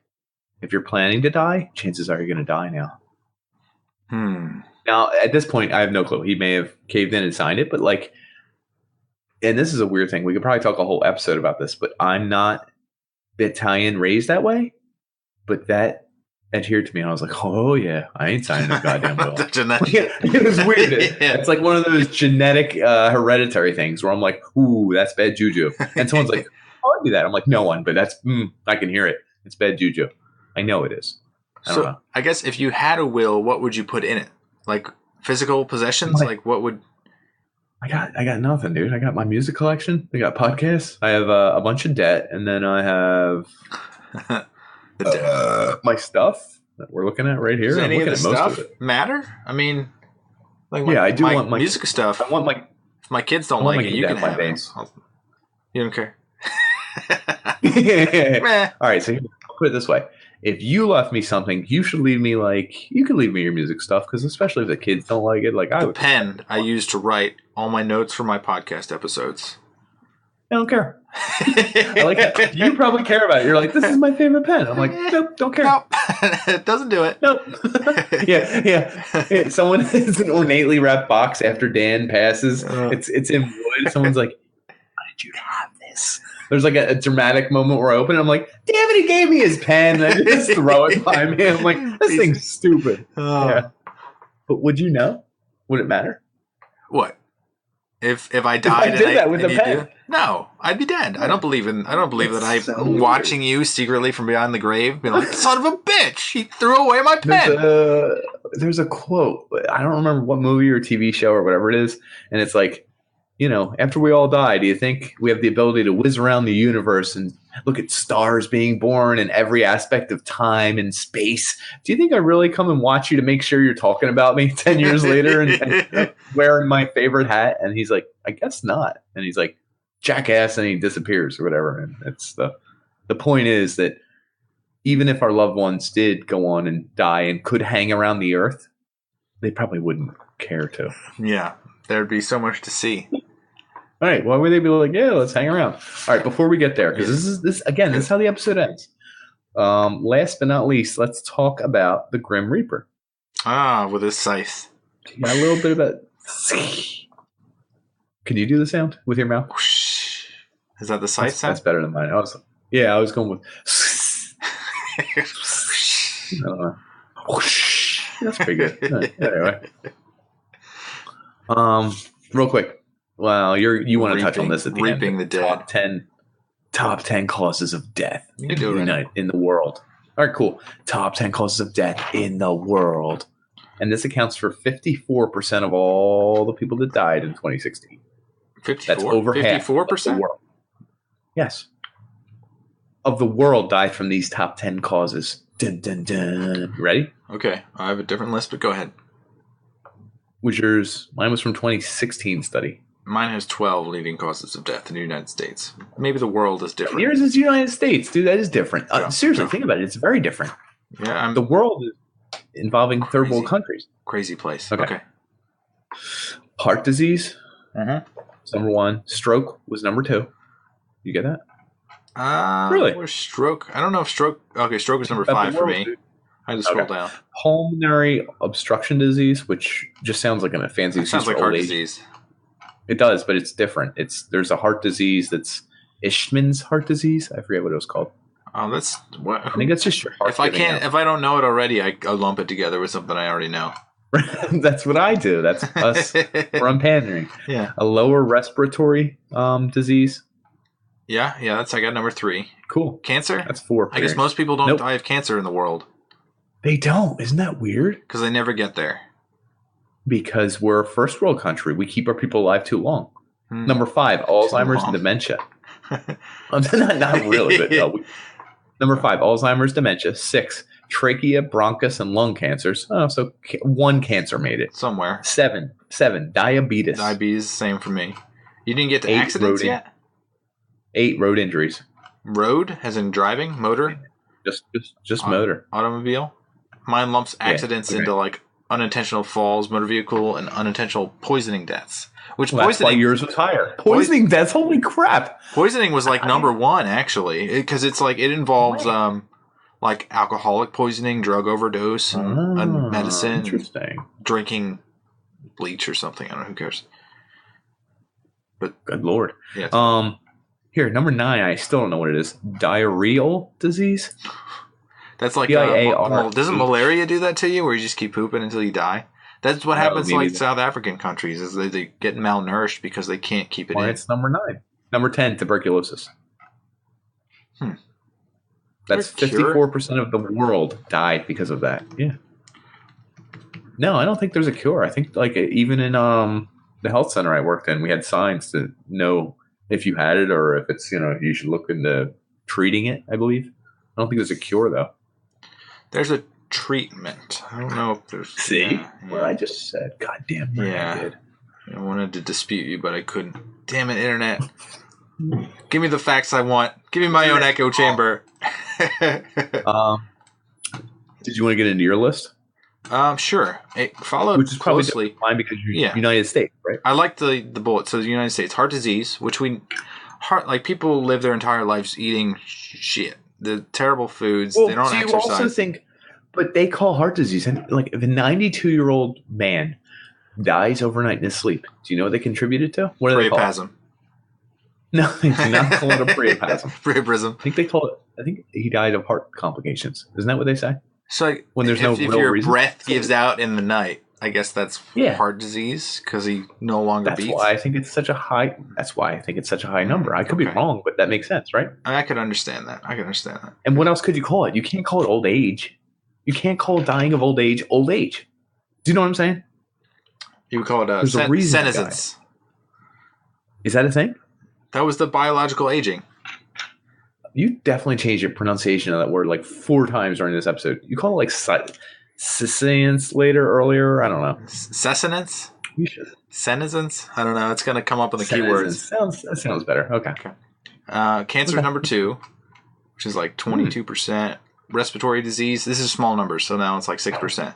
B: If you're planning to die, chances are you're going to die now. Now, at this point, I have no clue. He may have caved in and signed it, but like, and this is a weird thing. We could probably talk a whole episode about this, but I'm not Italian raised that way, but that adhered to me. And I was like, oh yeah, I ain't signing a goddamn will. It was weird. It's like one of those genetic hereditary things where I'm like, ooh, that's bad juju. And someone's like, oh, I do that. I'm like, no one, but that's, I can hear it. It's bad juju. I know it is. I don't know.
A: I guess if you had a will, what would you put in it? Like physical possessions? Like what would...
B: I got nothing, dude. I got my music collection. I got podcasts. I have a bunch of debt. And then I have my stuff that we're looking at right here.
A: Does any of the stuff matter? I mean... Like
B: I do want my
A: music stuff.
B: I want my...
A: If my kids don't like it, you can have it. You don't care?
B: All right, so I'll put it this way. If you left me something, you should leave me you could leave me your music stuff because especially if the kids don't like it, I would.
A: Pen I use to write all my notes for my podcast episodes.
B: I don't care. I like that. You probably care about it. You're like, this is my favorite pen. I'm like, nope, don't care.
A: Nope. It doesn't do it.
B: Nope. Yeah. Someone has an ornately wrapped box after Dan passes. It's in wood. Someone's like, how did you have this? There's like a dramatic moment where I open it. I'm like, damn it, he gave me his pen. And I just throw it by me. I'm like, this thing's stupid. Yeah. But would you know? Would it matter?
A: What? If I died
B: I did that with a pen.
A: No, I'd be dead. I don't believe that I'm watching you secretly from behind the grave, being like, son of a bitch, he threw away my pen.
B: There's a quote. I don't remember what movie or TV show or whatever it is. And it's like, after we all die, do you think we have the ability to whiz around the universe and look at stars being born and every aspect of time and space? Do you think I really come and watch you to make sure you're talking about me 10 years later and wearing my favorite hat? And he's like, I guess not. And he's like, jackass, and he disappears or whatever. And it's the point is that even if our loved ones did go on and die and could hang around the earth, they probably wouldn't care to.
A: Yeah, there'd be so much to see.
B: All right, why would they be like, yeah, let's hang around? All right, before we get there, because this is how the episode ends. Last but not least, let's talk about the Grim Reaper.
A: With his scythe.
B: Yeah, a little bit about. Can you do the sound with your mouth?
A: Is that the scythe sound?
B: That's better than mine. I was going with. I don't know. That's pretty good. Anyway, real quick. Well, you want to touch on this at the end.
A: Reaping the dead.
B: Top 10 causes of death
A: in
B: the world. All right, cool. Top 10 causes of death in the world. And this accounts for 54% of all the people that died in 2016.
A: 54?
B: That's over
A: 54%?
B: half of the world. Yes. Of the world died from these top 10 causes. Dun, dun, dun. Ready?
A: Okay, I have a different list, but go ahead.
B: Was yours? Mine was from 2016 study.
A: Mine has 12 leading causes of death in the United States. Maybe the world is different.
B: Yours is United States, dude. That is different. Seriously,
A: Yeah.
B: think about it. It's very different.
A: Yeah,
B: The world is involving third world countries.
A: Crazy place.
B: Okay. Heart disease.
A: Mm-hmm.
B: Number 1. Stroke was number 2. You get that?
A: Really? Where's stroke? I don't know if stroke. Okay, stroke is number 5 for me. Dude. I had to scroll down.
B: Pulmonary obstruction disease, which just sounds like a fancy.
A: It sounds like heart disease.
B: It does, but it's different. There's a heart disease that's Ishman's heart disease. I forget what it was called.
A: Oh, that's what.
B: I think that's just your heart.
A: If I don't know it already, I lump it together with something I already know.
B: That's what I do. That's us from pandering.
A: Yeah.
B: A lower respiratory disease.
A: Yeah. I got number 3.
B: Cool.
A: Cancer.
B: That's 4.
A: I guess most people don't die of cancer in the world.
B: They don't. Isn't that weird?
A: Because they never get there.
B: Because we're a first world country. We keep our people alive too long. Number 5, Alzheimer's and dementia. not really, but no. Number 5, Alzheimer's, dementia. 6, trachea, bronchus, and lung cancers. Oh, so 1 cancer made it.
A: Somewhere.
B: 7, diabetes.
A: Diabetes, same for me. You didn't get to 8 accidents yet?
B: 8, road injuries.
A: Road, as in driving, motor?
B: Just motor.
A: Automobile? Mine lumps accidents into like unintentional falls, motor vehicle, and unintentional poisoning deaths.
B: That's why yours was higher. Poisoning deaths, holy crap!
A: Poisoning was like number 1 actually, because it's like it involves like alcoholic poisoning, drug overdose, and medicine.
B: Interesting.
A: Drinking bleach or something. I don't know. Who cares? But
B: good lord.
A: Yeah.
B: Here, number 9. I still don't know what it is. Diarrheal disease.
A: That's like doesn't malaria do that to you, where you just keep pooping until you die? That's what happens to like South African countries, is they get malnourished because they can't keep it in.
B: It's number 9. Number 10, tuberculosis. That's 54% of the world died because of that. Yeah. No, I don't think there's a cure. I think like even in the health center I worked in, we had signs to know if you had it or if it's, you should look into treating it, I believe. I don't think there's a cure though.
A: There's a treatment. I don't know if there's...
B: See? What I just said. God damn right I did.
A: I wanted to dispute you, but I couldn't. Damn it, internet. Give me the facts I want. Give me my own echo chamber.
B: Did you want to get into your list?
A: Sure. It followed
B: which is
A: closely.
B: Probably fine because you're United States, right?
A: I like the bullet. So the United States. Heart disease, which people live their entire lives eating shit. The terrible foods. Well, they don't exercise. You also think,
B: but they call heart disease, and like if a 92-year-old man dies overnight in his sleep, do you know what they contributed to? What do they call it?
A: Priapism.
B: No, they do not call it a priapism.
A: Priapism.
B: I think they call it. I think he died of heart complications. Isn't that what they say?
A: So like,
B: when there's if
A: your
B: reason?
A: Breath gives out in the night, I guess that's heart disease because he no longer beats.
B: That's why I think it's such a high. That's why I think it's such a high number. I could be wrong, but that makes sense, right?
A: I could understand that.
B: And what else could you call it? You can't call it old age. You can't call dying of old age old age. Do you know what I'm saying?
A: You would call it senescence.
B: Is that a thing?
A: That was the biological aging.
B: You definitely changed your pronunciation of that word like 4 times during this episode. You call it like senescence earlier. I don't know.
A: Senescence?
B: You should.
A: Senescence? I don't know. It's going to come up in the keywords.
B: That sounds better. Okay.
A: Cancer is number 2, which is like 22%. Respiratory disease. This is small numbers, so now it's like 6%.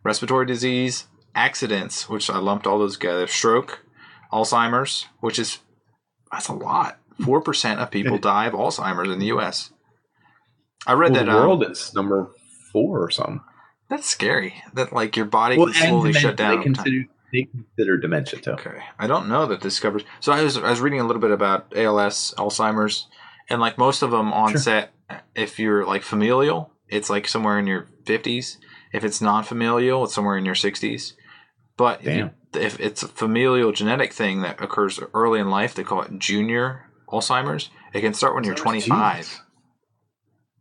A: Respiratory disease, accidents, which I lumped all those together. Stroke, Alzheimer's, that's a lot. 4% of people die of Alzheimer's in the U.S. I read that
B: the world is number 4 or something.
A: That's scary. That like your body can slowly shut down.
B: They consider dementia too.
A: Okay, I don't know that this covers. So I was reading a little bit about ALS, Alzheimer's, and like most of them onset. If you're like familial, it's like somewhere in your 50s. If it's non-familial, it's somewhere in your 60s. But if it's a familial genetic thing that occurs early in life, they call it junior Alzheimer's. It can start when you're 25. Jesus.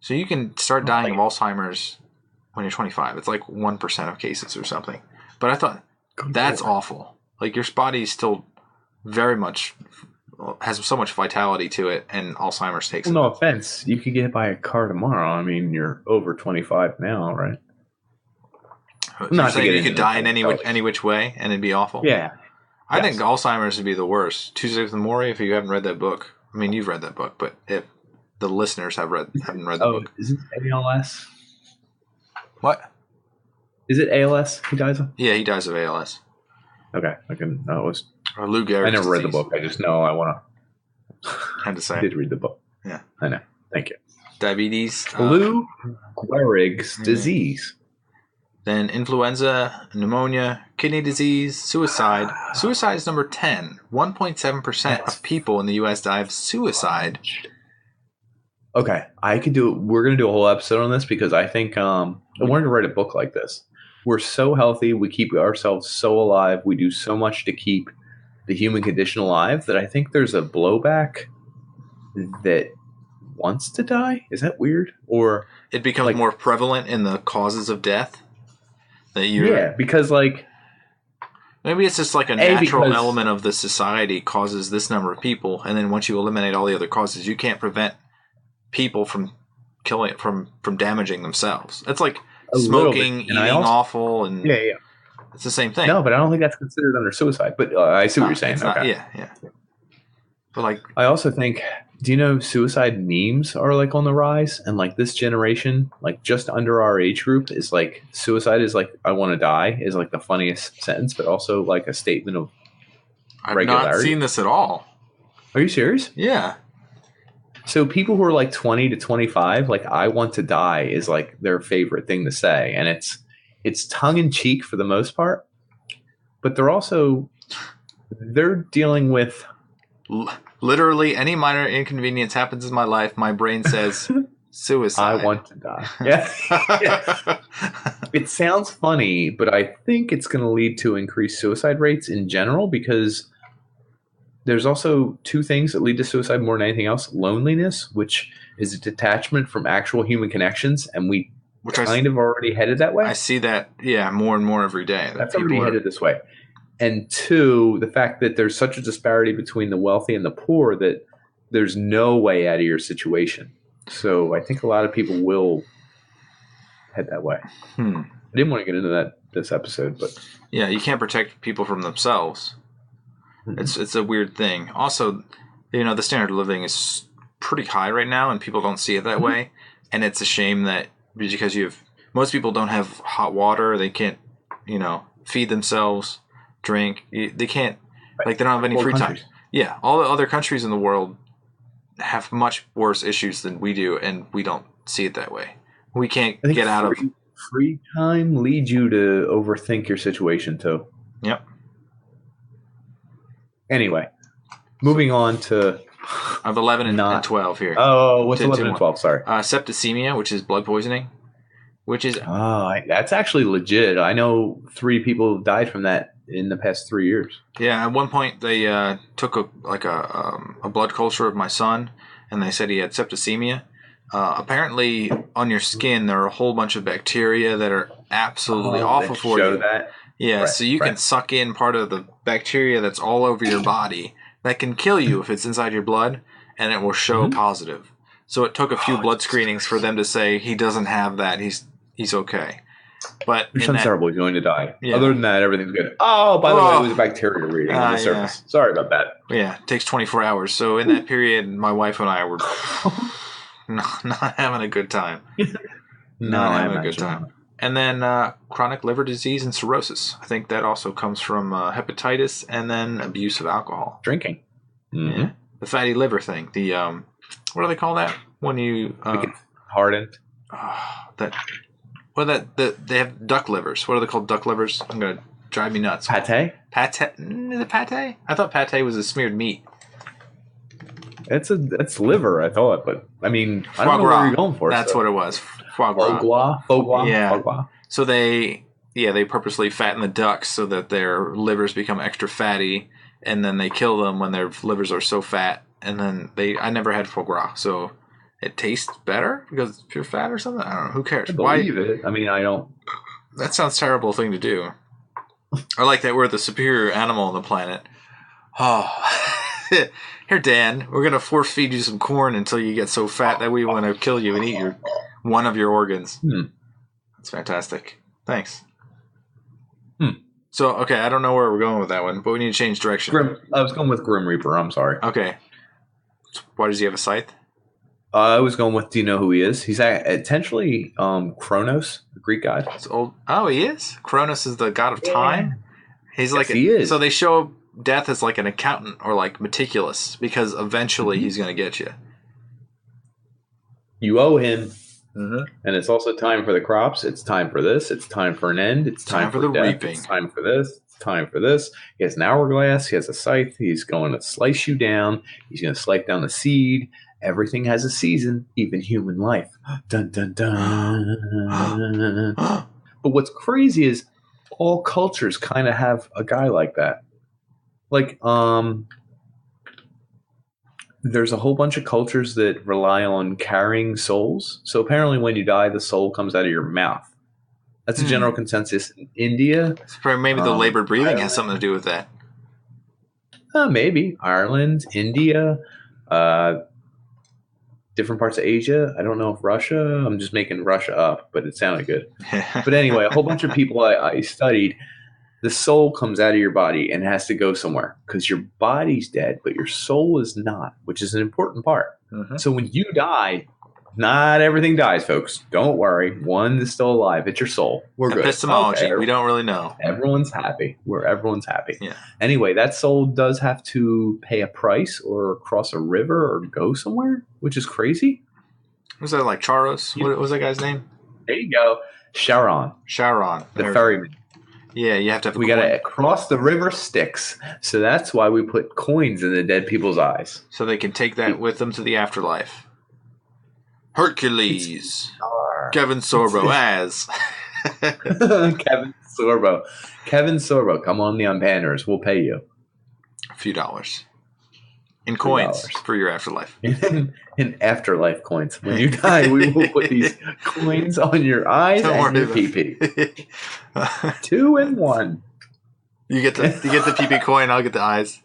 A: So you can start dying of Alzheimer's when you're 25. It's like 1% of cases or something. But I thought that's awful. Like your body's still very much has so much vitality to it, and Alzheimer's takes
B: Well,
A: it.
B: no offense. You could get hit by a car tomorrow. I mean, you're over 25 now, right?
A: You're saying you could die in any which way, and it'd be awful?
B: Yeah.
A: I think Alzheimer's would be the worst. Tuesday with Morrie, if you haven't read that book. I mean, you've read that book, but if the listeners haven't read the book.
B: Is it ALS?
A: What?
B: Is it ALS he dies of?
A: Yeah, he dies of ALS.
B: Okay.
A: Or Lou Gehrig's
B: I never read the
A: disease.
B: book. I just know I want to.
A: Had to say.
B: I did read the book.
A: Yeah.
B: I know. Thank you.
A: Diabetes.
B: Lou Gehrig's disease.
A: Then influenza, pneumonia, kidney disease, suicide. Suicide is number 10. 1.7% of people in the U.S. die of suicide.
B: Okay, I could do it. We're going to do a whole episode on this because I think I wanted to write a book like this. We're so healthy. We keep ourselves so alive. We do so much to keep the human condition alive that I think there's a blowback that wants to die. Is that weird? Or
A: it becomes more prevalent in the causes of death?
B: Because
A: maybe it's just like a natural element of the society causes this number of people, and then once you eliminate all the other causes, you can't prevent people from killing from damaging themselves. It's like smoking, eating awful, and it's the same thing.
B: No, but I don't think that's considered under suicide. But I see what you're saying.
A: Okay. Yeah. But
B: I also think, do you know suicide memes are like on the rise, and like this generation, like just under our age group, is like suicide is like I want to die is like the funniest sentence, but also like a statement of regularity.
A: I've not seen this at all.
B: Are you serious?
A: Yeah.
B: So people who are like 20 to 25, like I want to die is like their favorite thing to say, and it's tongue in cheek for the most part, but they're dealing with.
A: Literally, any minor inconvenience happens in my life, my brain says suicide.
B: I want to die. Yeah. It sounds funny, but I think it's going to lead to increased suicide rates in general because there's also two things that lead to suicide more than anything else. Loneliness, which is a detachment from actual human connections, and we kind of already headed that way.
A: I see that, more and more every day.
B: That's already headed this way. And two, the fact that there's such a disparity between the wealthy and the poor that there's no way out of your situation. So I think a lot of people will head that way. I didn't want to get into that this episode, but
A: yeah, you can't protect people from themselves. It's a weird thing. Also, the standard of living is pretty high right now, and people don't see it that way. And it's a shame that because most people don't have hot water, they can't, feed themselves. Drink. They can't, they don't have any free time. Yeah, all the other countries in the world have much worse issues than we do, and we don't see it that way. We can't get out of
B: free time leads you to overthink your situation too.
A: Yep.
B: Anyway, moving on to.
A: I have 11 and 12 here.
B: Oh, what's 11 and 12? Sorry.
A: Septicemia, which is blood poisoning, which is.
B: That's actually legit. I know 3 people who died from that in the past 3 years.
A: Yeah, at one point they took a blood culture of my son, and they said he had septicemia. Apparently, on your skin there are a whole bunch of bacteria that are absolutely awful for you.
B: That.
A: Yeah, so you can suck in part of the bacteria that's all over your body that can kill you if it's inside your blood, and it will show positive. So it took a few blood screenings for them to say he doesn't have that. He's okay. But
B: your son's terrible. He's going to die.
A: Yeah.
B: Other than that, everything's good. Oh, by the way, it was a bacteria reading on the surface. Sorry about that.
A: Yeah, it takes 24 hours. So in that period, my wife and I were not having a good time. Not having a good time. And then chronic liver disease and cirrhosis. I think that also comes from hepatitis and then abuse of alcohol.
B: Drinking.
A: Yeah. The fatty liver thing. The what do they call that? When you
B: hardened.
A: They have duck livers. What are they called? Duck livers? I'm gonna drive me nuts.
B: Pate?
A: Pate? Is it pate? I thought pate was a smeared meat.
B: That's liver, I thought, but I mean, I don't know where you're going for.
A: That's what it was. Foie gras.
B: Foie gras.
A: Yeah.
B: Foie gras.
A: So they purposely fatten the ducks so that their livers become extra fatty, and then they kill them when their livers are so fat. And then I never had foie gras, so it tastes better because it's pure fat or something. I don't know. Who cares?
B: I believe it. I mean, I don't.
A: That sounds terrible thing to do. I like that we're the superior animal on the planet. Oh, Here, Dan, we're going to force feed you some corn until you get so fat that we want to kill you and eat one of your organs. That's fantastic. Thanks. So, okay, I don't know where we're going with that one, but we need to change direction.
B: I was going with Grim Reaper. I'm sorry.
A: Okay. Why does he have a scythe?
B: I was going with, do you know who he is? He's essentially Kronos, the Greek god.
A: It's old. Oh, he is? Kronos is the god of time? He's like
B: he is.
A: So they show death as like an accountant or like meticulous because eventually he's going to get you.
B: You owe him. And it's also time for the crops. It's time for this. It's time for an end. It's time for the reaping. It's time for this. It's time for this. He has an hourglass. He has a scythe. He's going to slice you down. He's going to slice down the seed. Everything has a season, even human life. Dun, dun, dun. But what's crazy is all cultures kind of have a guy like that. Like, there's a whole bunch of cultures that rely on carrying souls. So apparently when you die, the soul comes out of your mouth. That's a general consensus in India.
A: Maybe the labored breathing has something to do with that.
B: Maybe. Ireland, India, different parts of Asia. I don't know if Russia. I'm just making Russia up, but it sounded good. But anyway, a whole bunch of people I studied, the soul comes out of your body and has to go somewhere because your body's dead, but your soul is not, which is an important part. So when you die, not everything dies, folks. Don't worry. One is still alive. It's your soul. We're good.
A: Epistemology. Okay. We don't really know.
B: Everyone's happy. Everyone's happy.
A: Yeah.
B: Anyway, that soul does have to pay a price or cross a river or go somewhere, which is crazy.
A: Was that like Charos? What was that guy's name?
B: There you go. Charon. The ferryman.
A: Yeah, you have to have
B: We got to cross the river Styx. So that's why we put coins in the dead people's eyes.
A: So they can take that with them to the afterlife. Hercules. Kevin Sorbo as.
B: Kevin Sorbo. Come on the Unpanners. We'll pay you.
A: A few dollars. In coins for your afterlife.
B: In afterlife coins. When you die, we will put these coins on your eyes and your pee-pee. 2 in 1.
A: You get the pee-pee coin, I'll get the eyes.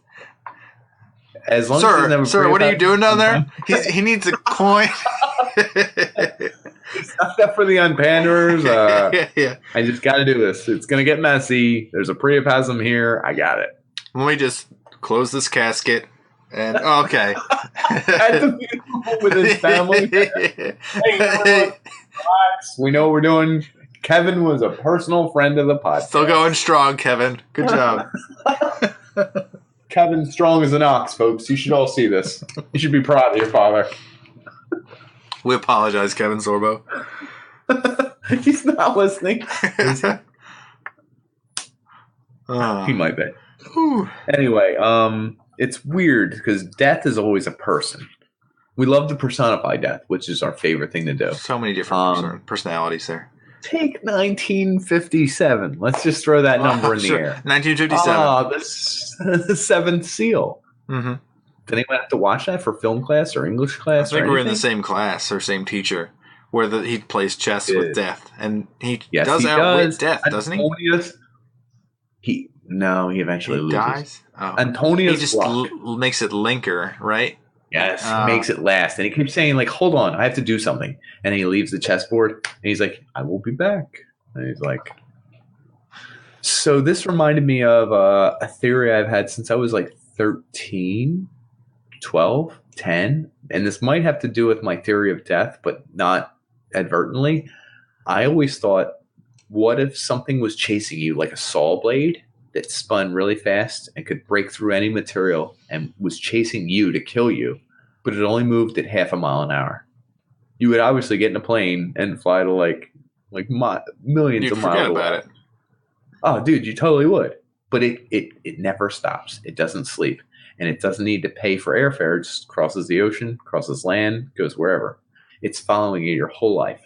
B: As long
A: as sir, what are you doing down there? He needs a coin.
B: It's not that for the Unpanners.
A: Yeah.
B: I just got to do this. It's going to get messy. There's a priapism here. I got it.
A: Let me just close this casket. And okay.
B: Had to be with his family. Hey, we know what we're doing. Kevin was a personal friend of the podcast.
A: Still going strong, Kevin. Good job.
B: Kevin strong as an ox, folks. You should all see this. You should be proud of your father.
A: We apologize, Kevin Sorbo.
B: He's not listening. Is he? He might be.
A: Whew.
B: Anyway, it's weird because death is always a person. We love to personify death, which is our favorite thing to do.
A: So many different personalities there.
B: Take 1957. Let's just throw that number in the air.
A: 1957.
B: The seventh seal.
A: Mm-hmm.
B: Did anyone have to watch that for film class or English class?
A: I think we're in the same class or same teacher where he plays chess with death. And he does outwit death, doesn't he? He eventually loses. Dies? Oh.
B: Antonius
A: he just makes it linker, right?
B: Yes, he makes it last. And he keeps saying, like, hold on, I have to do something. And he leaves the chessboard, and he's like, I will be back. And he's like... So this reminded me of a theory I've had since I was, like, 13, 12, 10. And this might have to do with my theory of death, but not advertently. I always thought, what if something was chasing you like a saw blade that spun really fast and could break through any material and was chasing you to kill you, but it only moved at half a mile an hour? You would obviously get in a plane and fly to like millions of miles away.
A: About it.
B: Oh, dude, you totally would. But it never stops. It doesn't sleep. And it doesn't need to pay for airfare. It just crosses the ocean, crosses land, goes wherever. It's following you your whole life.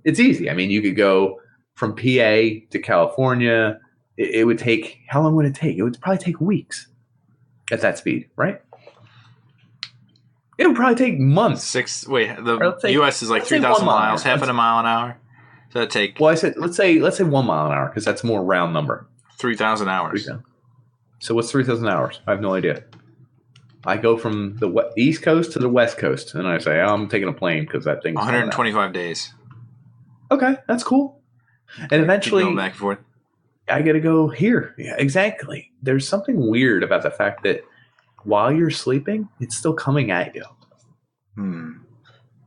B: It's easy. I mean, you could go from PA to California. It would take, how long would it take? It would probably take weeks at that speed, right? It would probably take months.
A: The U.S. is like 3,000 miles, half a mile an hour. So that'd take...
B: Well, I said, let's say 1 mile an hour, because that's a more round number.
A: 3,000 hours.
B: So what's 3,000 hours? I have no idea. I go from the East Coast to the West Coast, and I say, oh, I'm taking a plane because that thing's
A: 125 days.
B: Okay, that's cool. And
A: Keep
B: eventually,
A: going back and forth.
B: I got to go here. Yeah, exactly. There's something weird about the fact that while you're sleeping, it's still coming at you.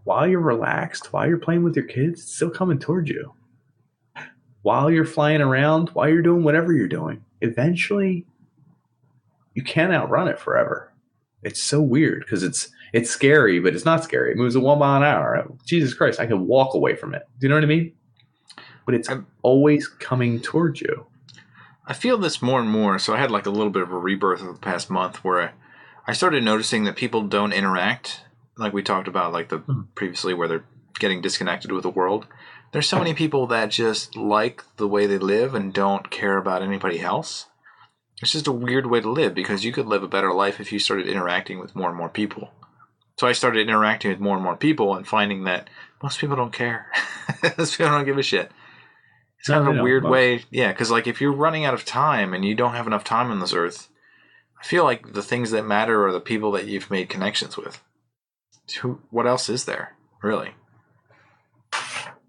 B: While you're relaxed, while you're playing with your kids, it's still coming towards you. While you're flying around, while you're doing whatever you're doing, eventually you can't outrun it forever. It's so weird because it's scary, but it's not scary. It moves at 1 mile an hour. Jesus Christ, I can walk away from it. Do you know what I mean? But it's always coming towards you.
A: I feel this more and more. So I had like a little bit of a rebirth over the past month where I started noticing that people don't interact, like we talked about, like the previously, where they're getting disconnected with the world. There's so many people that just like the way they live and don't care about anybody else. It's just a weird way to live because you could live a better life if you started interacting with more and more people. So I started interacting with more and more people and finding that most people don't care. Most people don't give a shit. It's kind of a weird way. Yeah, because like if you're running out of time and you don't have enough time on this earth, I feel like the things that matter are the people that you've made connections with. What else is there, really?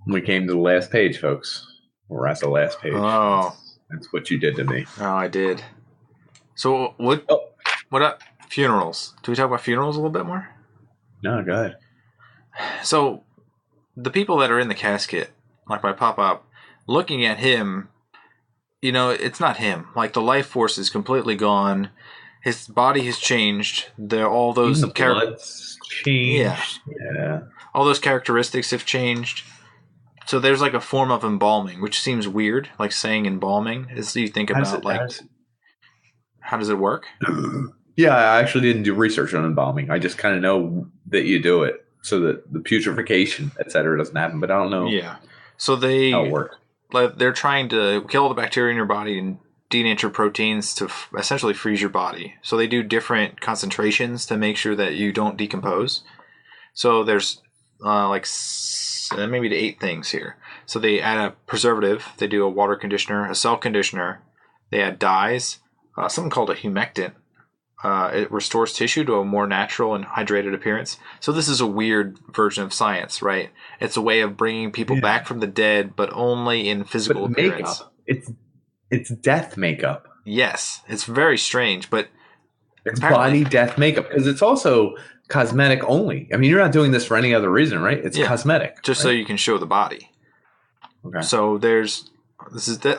B: We came to the last page, folks. We're at the last page.
A: Oh.
B: That's what you did to me.
A: Oh, I did. So what up? Funerals. Do we talk about funerals a little bit more?
B: No, go ahead.
A: So the people that are in the casket, like my pop-up, looking at him, you know, it's not him. Like the life force is completely gone. His body has changed. All those
B: blood's changed. Yeah.
A: All those characteristics have changed. So there's like a form of embalming, which seems weird, like saying embalming. As you think about how does it work?
B: Yeah, I actually didn't do research on embalming. I just kind of know that you do it so that the putrefaction, etc., doesn't happen. But I don't know.
A: Yeah. So
B: how it works.
A: They're trying to kill all the bacteria in your body and denature proteins to essentially freeze your body. So they do different concentrations to make sure that you don't decompose. So there's maybe 8 things here. So they add a preservative. They do a water conditioner, a cell conditioner. They add dyes, something called a humectant. It restores tissue to a more natural and hydrated appearance. So this is a weird version of science, right? It's a way of bringing people back from the dead, but only in physical appearance.
B: Makeup. It's death makeup.
A: Yes, it's very strange, but
B: it's body death makeup because it's also cosmetic only. I mean, you're not doing this for any other reason, right? It's cosmetic,
A: just so you can show the body. Okay. So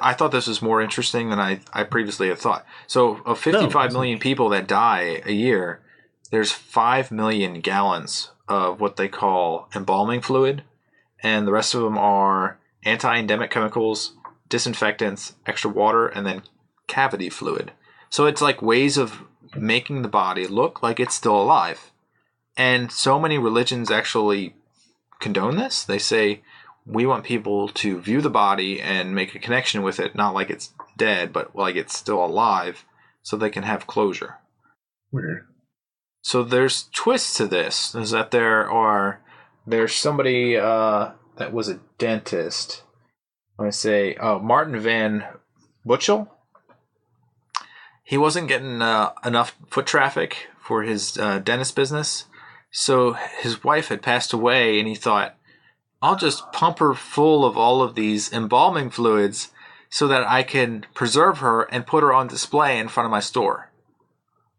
A: I thought this was more interesting than I previously had thought. So of 55 million people that die a year, there's 5 million gallons of what they call embalming fluid, and the rest of them are anti-endemic chemicals, disinfectants, extra water, and then cavity fluid. So it's like ways of making the body look like it's still alive. And so many religions actually condone this. They say, we want people to view the body and make a connection with it, not like it's dead, but like it's still alive, so they can have closure.
B: Weird.
A: So there's twists to this. Is that there's somebody that was a dentist. I'm going to say, Martin Van Butchel. He wasn't getting enough foot traffic for his dentist business, so his wife had passed away, and he thought, I'll just pump her full of all of these embalming fluids so that I can preserve her and put her on display in front of my store.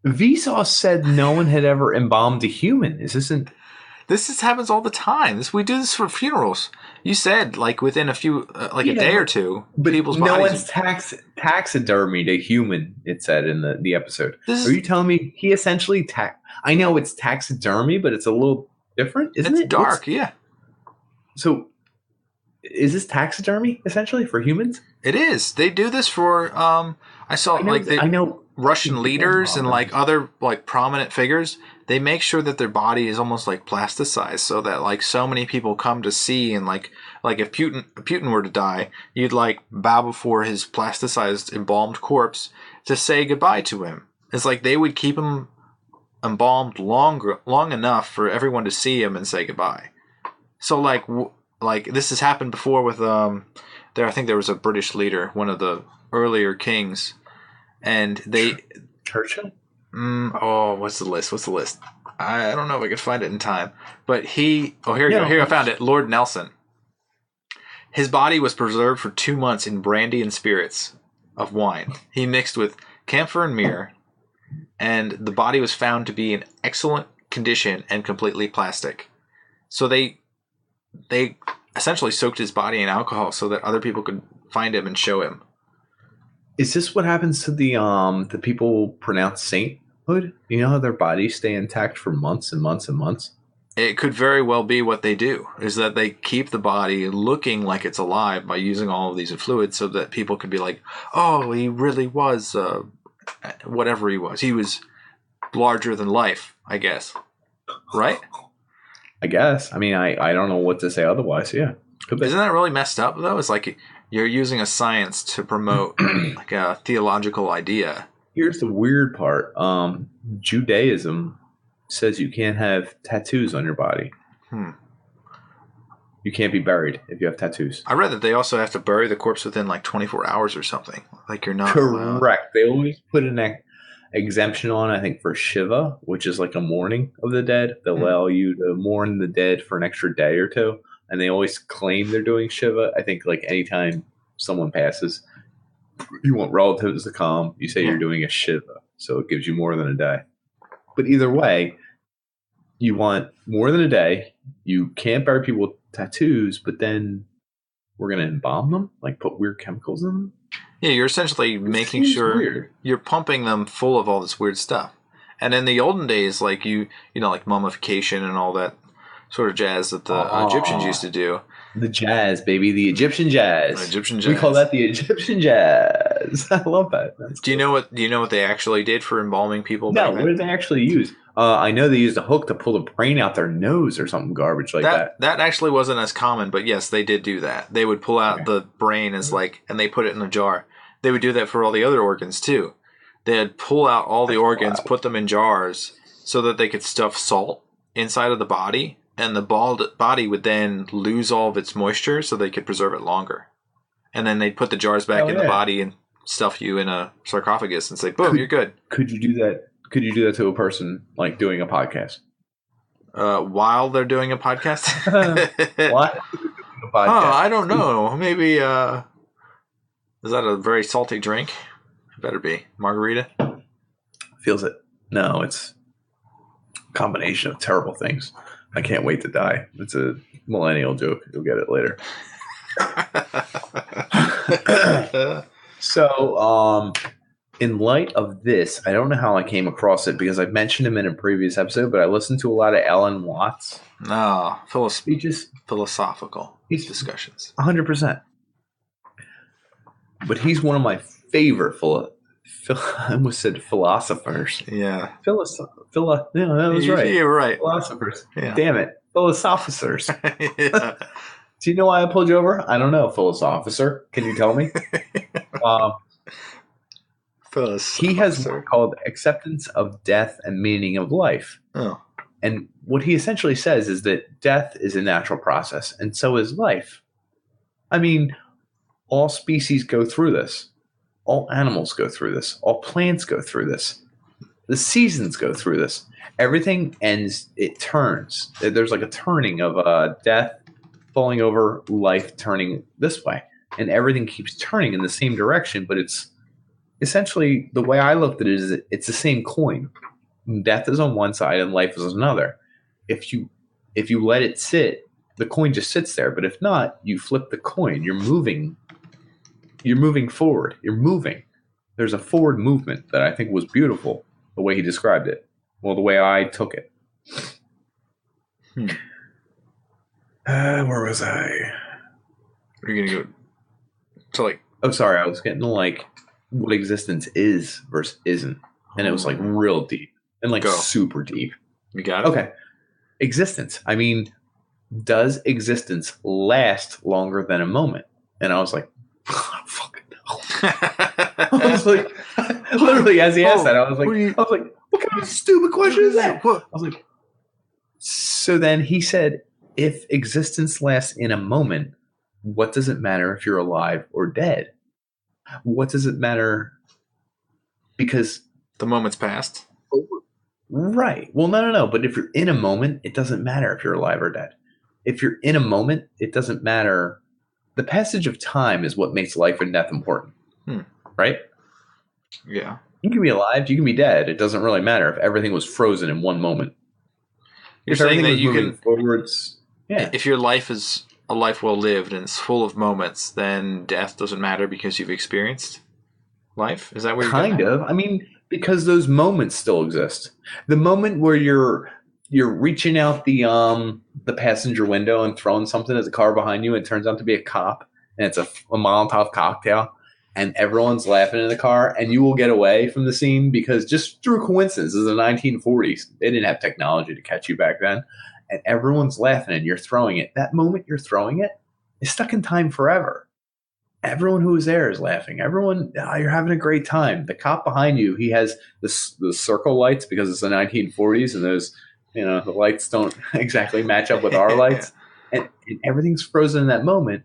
B: Vsauce said no one had ever embalmed a human.
A: This happens all the time. We do this for funerals. You said like within a few, a day or two,
B: but
A: people's
B: no
A: bodies.
B: One's taxidermied a human. It said in the episode. Are you telling me he essentially I know it's taxidermy, but it's a little different, isn't it?
A: It's dark, yeah.
B: So, is this taxidermy essentially for humans?
A: It is. They do this for. I know Russian leaders and like other like prominent figures. They make sure that their body is almost like plasticized, so that like so many people come to see, and like if Putin were to die, you'd like bow before his plasticized embalmed corpse to say goodbye to him. It's like they would keep him embalmed long enough for everyone to see him and say goodbye. So like this has happened before with I think there was a British leader, one of the earlier kings, and
B: Churchill?
A: What's the list? I don't know if I could find it in time. But here you go. Here, I found it. Lord Nelson. His body was preserved for 2 months in brandy and spirits of wine. He mixed with camphor and myrrh, and the body was found to be in excellent condition and completely plastic. So they essentially soaked his body in alcohol so that other people could find him and show him.
B: Is this what happens to the people pronounced sainthood? You know how their bodies stay intact for months and months and months?
A: It could very well be what they do, is that they keep the body looking like it's alive by using all of these fluids so that people could be like, oh, he really was whatever he was. He was larger than life, I guess. Right?
B: I guess. I mean, I don't know what to say otherwise. Yeah.
A: Isn't that really messed up, though? It's like you're using a science to promote like a theological idea.
B: Here's the weird part. Judaism says you can't have tattoos on your body. You can't be buried if you have tattoos.
A: I read that they also have to bury the corpse within like 24 hours or something. Like you're not
B: correct. They always put an exemption on, I think, for Shiva, which is like a mourning of the dead. They'll allow you to mourn the dead for an extra day or two. And they always claim they're doing Shiva. I think like anytime someone passes, you want relatives to come. You say you're doing a Shiva. So it gives you more than a day. But either way, you want more than a day. You can't bury people with tattoos, but then we're going to embalm them? Like put weird chemicals in them?
A: Yeah, you're essentially making sure you're pumping them full of all this weird stuff. And in the olden days, like you know, like mummification and all that sort of jazz that the Egyptians used to do.
B: The jazz, baby. The Egyptian jazz.
A: The Egyptian jazz.
B: We call that the Egyptian jazz. I love that.
A: Do you know what they actually did for embalming people?
B: No, what did they actually use? I know they used a hook to pull the brain out their nose or something garbage like that.
A: That actually wasn't as common, but yes, they did do that. They would pull out the brain and they put it in a jar. They would do that for all the other organs too. They'd pull out all the organs, put them in jars so that they could stuff salt inside of the body. And the body would then lose all of its moisture so they could preserve it longer. And then they'd put the jars back in the body and stuff you in a sarcophagus and say, boom, you're good.
B: Could you do that? Could you do that to a person like doing a podcast?
A: While they're doing a podcast?
B: What?
A: Oh, I don't know. Maybe, is that a very salty drink? It better be. Margarita?
B: Feels it. No, it's a combination of terrible things. I can't wait to die. It's a millennial joke. You'll get it later. So, in light of this, I don't know how I came across it because I've mentioned him in a previous episode, but I listened to a lot of Alan Watts.
A: Speeches. Philosophical discussions.
B: 100%. But he's one of my favorite I almost said philosophers.
A: Yeah.
B: Yeah, that was right.
A: You're right.
B: Philosophers.
A: Yeah.
B: Damn it. Philosophers. Yeah. Do you know why I pulled you over? I don't know, philosopher. Can you tell me? He has one called Acceptance of Death and Meaning of Life.
A: Oh.
B: And what he essentially says is that death is a natural process, and so is life. I mean, all species go through this. All animals go through this. All plants go through this. The seasons go through this. Everything ends. It turns. There's like a turning of death falling over, life turning this way. And everything keeps turning in the same direction. But it's essentially, the way I looked at it is it's the same coin. Death is on one side and life is on another. If you let it sit, the coin just sits there. But if not, you flip the coin. You're moving. You're moving forward. You're moving. There's a forward movement that I think was beautiful, the way he described it. Well, the way I took it. Where was I?
A: Are you going to go to like...
B: Oh, sorry. I was getting to like what existence is versus isn't. And it was like real deep and like super deep.
A: You got it?
B: Okay. Existence. I mean, does existence last longer than a moment? And I was like, fucking no. I was like, literally, as he asked that, I was like, what kind of stupid question is that? I was like, so then he said, if existence lasts in a moment, what does it matter if you're alive or dead? What does it matter? Because
A: the moment's passed.
B: Right. Well, no. But if you're in a moment, it doesn't matter if you're alive or dead. If you're in a moment, it doesn't matter. The passage of time is what makes life and death important. Right?
A: Yeah.
B: You can be alive, you can be dead. It doesn't really matter if everything was frozen in one moment.
A: You're
B: if
A: saying
B: everything
A: that
B: was
A: you
B: moving
A: can,
B: forwards, yeah.
A: if your life is a life well lived and it's full of moments, then death doesn't matter because you've experienced life? Is that what you're getting
B: Kind
A: at?
B: of. I mean, because those moments still exist. The moment where you're reaching out the passenger window and throwing something at the car behind you, and it turns out to be a cop, and it's a Molotov cocktail, and everyone's laughing in the car, and you will get away from the scene because just through coincidence, this is the 1940s. They didn't have technology to catch you back then, and everyone's laughing, and you're throwing it. That moment you're throwing it is stuck in time forever. Everyone who was there is laughing. Everyone, you're having a great time. The cop behind you, he has the circle lights because it's the 1940s, and those, the lights don't exactly match up with our lights, and everything's frozen in that moment.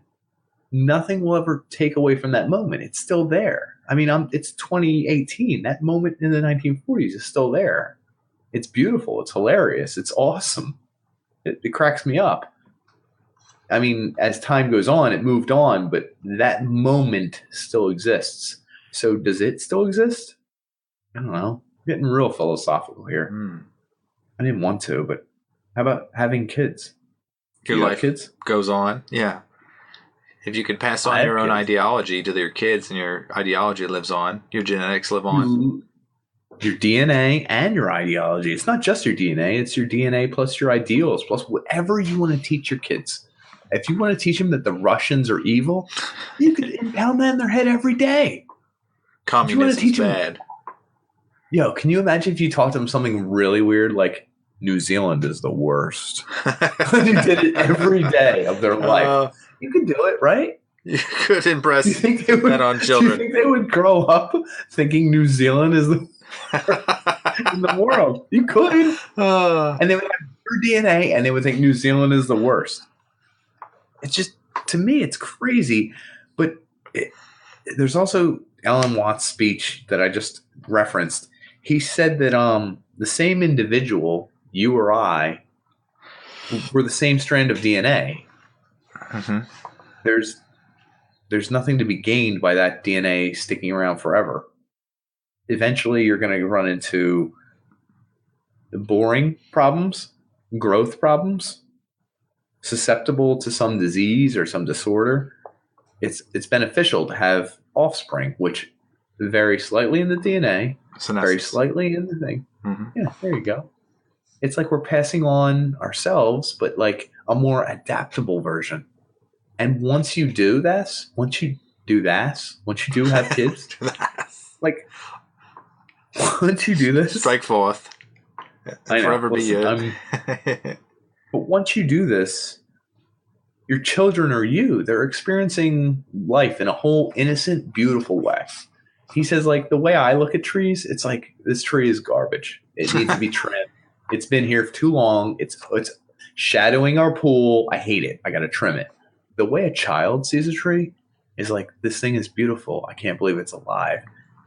B: Nothing will ever take away from that moment. It's still there. I mean, it's 2018. That moment in the 1940s is still there. It's beautiful. It's hilarious. It's awesome. It cracks me up. I mean, as time goes on, it moved on, but that moment still exists. So does it still exist? I don't know. I'm getting real philosophical here. I didn't want to, but how about having kids?
A: Your life kids? Goes on. Yeah. If you could pass on your own ideology to your kids and your ideology lives on, your genetics live on.
B: Your DNA and your ideology. It's not just your DNA. It's your DNA plus your ideals plus whatever you want to teach your kids. If you want to teach them that the Russians are evil, you could pound that in their head every day.
A: Communism is bad.
B: Yo, can you imagine if you taught them something really weird like New Zealand is the worst? You did it every day of their life. You could do it, right?
A: You could impress that on children.
B: Do you think they would grow up thinking New Zealand is the in the world? You could. And they would have your DNA and they would think New Zealand is the worst. It's just, to me, it's crazy. But there's also Alan Watts' speech that I just referenced. He said that the same individual, you or I, were the same strand of DNA.
A: Mm-hmm.
B: There's nothing to be gained by that DNA sticking around forever. Eventually, you're going to run into boring problems, growth problems, susceptible to some disease or some disorder. It's beneficial to have offspring, which vary slightly in the DNA, very slightly in the thing.
A: Mm-hmm.
B: Yeah, there you go. It's like we're passing on ourselves, but like a more adaptable version. And once you do have kids, like once you do this,
A: strike forth.
B: I know,
A: forever be it.
B: But once you do this, your children or they're experiencing life in a whole innocent, beautiful way. He says, like, the way I look at trees, it's like, this tree is garbage. It needs to be trimmed. It's been here for too long. It's shadowing our pool. I hate it. I got to trim it. The way a child sees a tree is like, this thing is beautiful. I can't believe it's alive.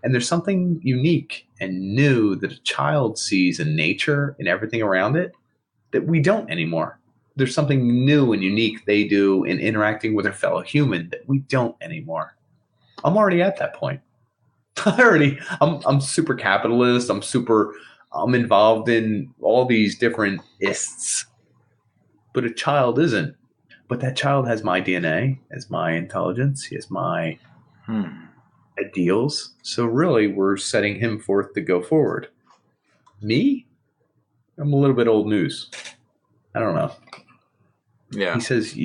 B: And there's something unique and new that a child sees in nature and everything around it that we don't anymore. There's something new and unique they do in interacting with their fellow human that we don't anymore. I'm already at that point. I'm super capitalist. I'm involved in all these different ists. But a child isn't. But that child has my DNA, has my intelligence, he has my ideals. So really, we're setting him forth to go forward. Me? I'm a little bit old news. I don't know.
A: Yeah.
B: He says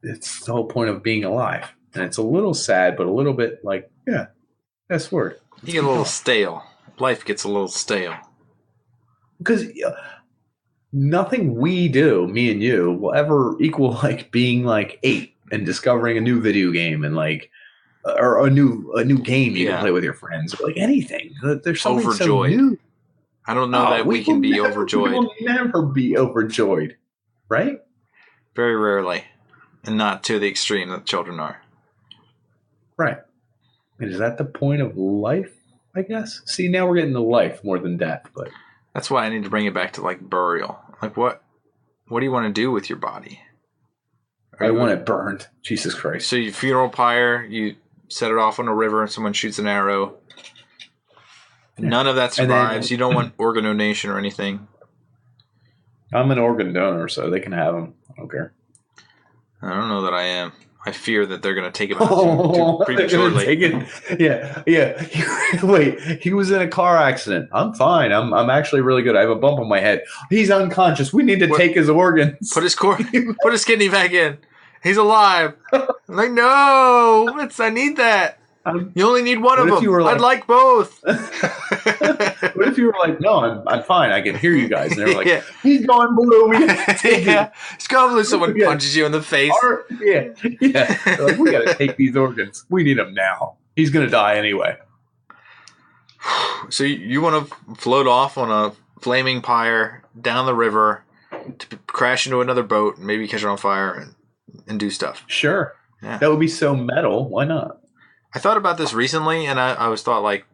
B: it's the whole point of being alive. And it's a little sad, but a little bit like, yeah, that's word.
A: You get a little stale. Life gets a little stale.
B: Because nothing we do, me and you, will ever equal like being like 8 and discovering a new video game and like, or a new game you can play with your friends, or like anything. There's something overjoyed. So new.
A: I don't know that we can be overjoyed.
B: We will never be overjoyed, right?
A: Very rarely, and not to the extreme that children are.
B: Right. And is that the point of life, I guess? See, now we're getting to life more than death, but
A: That's why I need to bring it back to like burial. Like what do you want to do with your body?
B: I want it burned. Jesus Christ.
A: So you funeral pyre, you set it off on a river and someone shoots an arrow. None of that survives. You don't want organ donation or anything.
B: I'm an organ donor, so they can have them. I don't care.
A: I don't know that I am. I fear that they're going to take him out too prematurely.
B: Yeah. Wait, he was in a car accident. I'm fine. I'm actually really good. I have a bump on my head. He's unconscious. We need to take his organs.
A: Put his kidney back in. He's alive. I'm like, no, I need that. You only need one of them. I'd like both.
B: What if you were like, no, I'm fine. I can hear you guys. And they were like, he's going blue. We got to take him.
A: He's going blue. Someone punches you in the face.
B: Yeah. They're like, we got to take these organs. We need them now. He's going to die anyway.
A: So you want to float off on a flaming pyre down the river to crash into another boat and maybe catch it on fire and do stuff.
B: Sure.
A: Yeah.
B: That would be so metal. Why not?
A: I thought about this recently, and I always thought, like,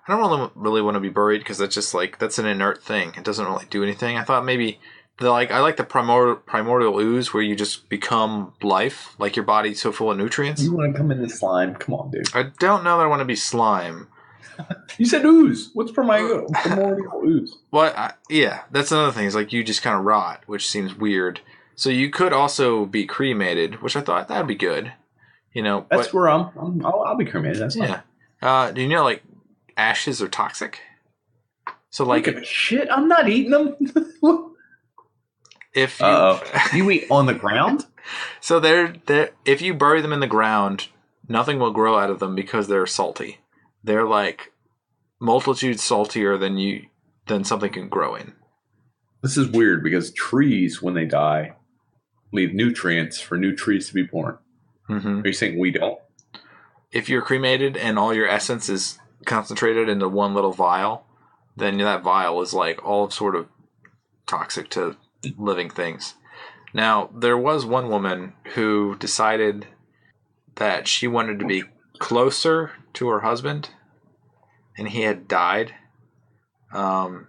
A: I don't really want to be buried because that's just, like, that's an inert thing. It doesn't really do anything. I thought maybe, I like the primordial ooze where you just become life, like your body's so full of nutrients.
B: You want to come into slime? Come on, dude.
A: I don't know that I want to be slime.
B: You said ooze. What's primordial ooze?
A: Well, yeah, that's another thing. Is like you just kind of rot, which seems weird. So you could also be cremated, which I thought that would be good. You know,
B: that's where I'll be cremated. That's fine.
A: Yeah. Do you know like ashes are toxic? So like
B: shit, I'm not eating them.
A: If
B: you eat on the ground,
A: so they're if you bury them in the ground, nothing will grow out of them because they're salty. They're like multitudes saltier than something can grow in.
B: This is weird because trees, when they die, leave nutrients for new trees to be born.
A: Mm-hmm.
B: Are you saying we don't?
A: If you're cremated and all your essence is concentrated into one little vial, then that vial is like all sort of toxic to living things. Now, there was one woman who decided that she wanted to be closer to her husband, and he had died. It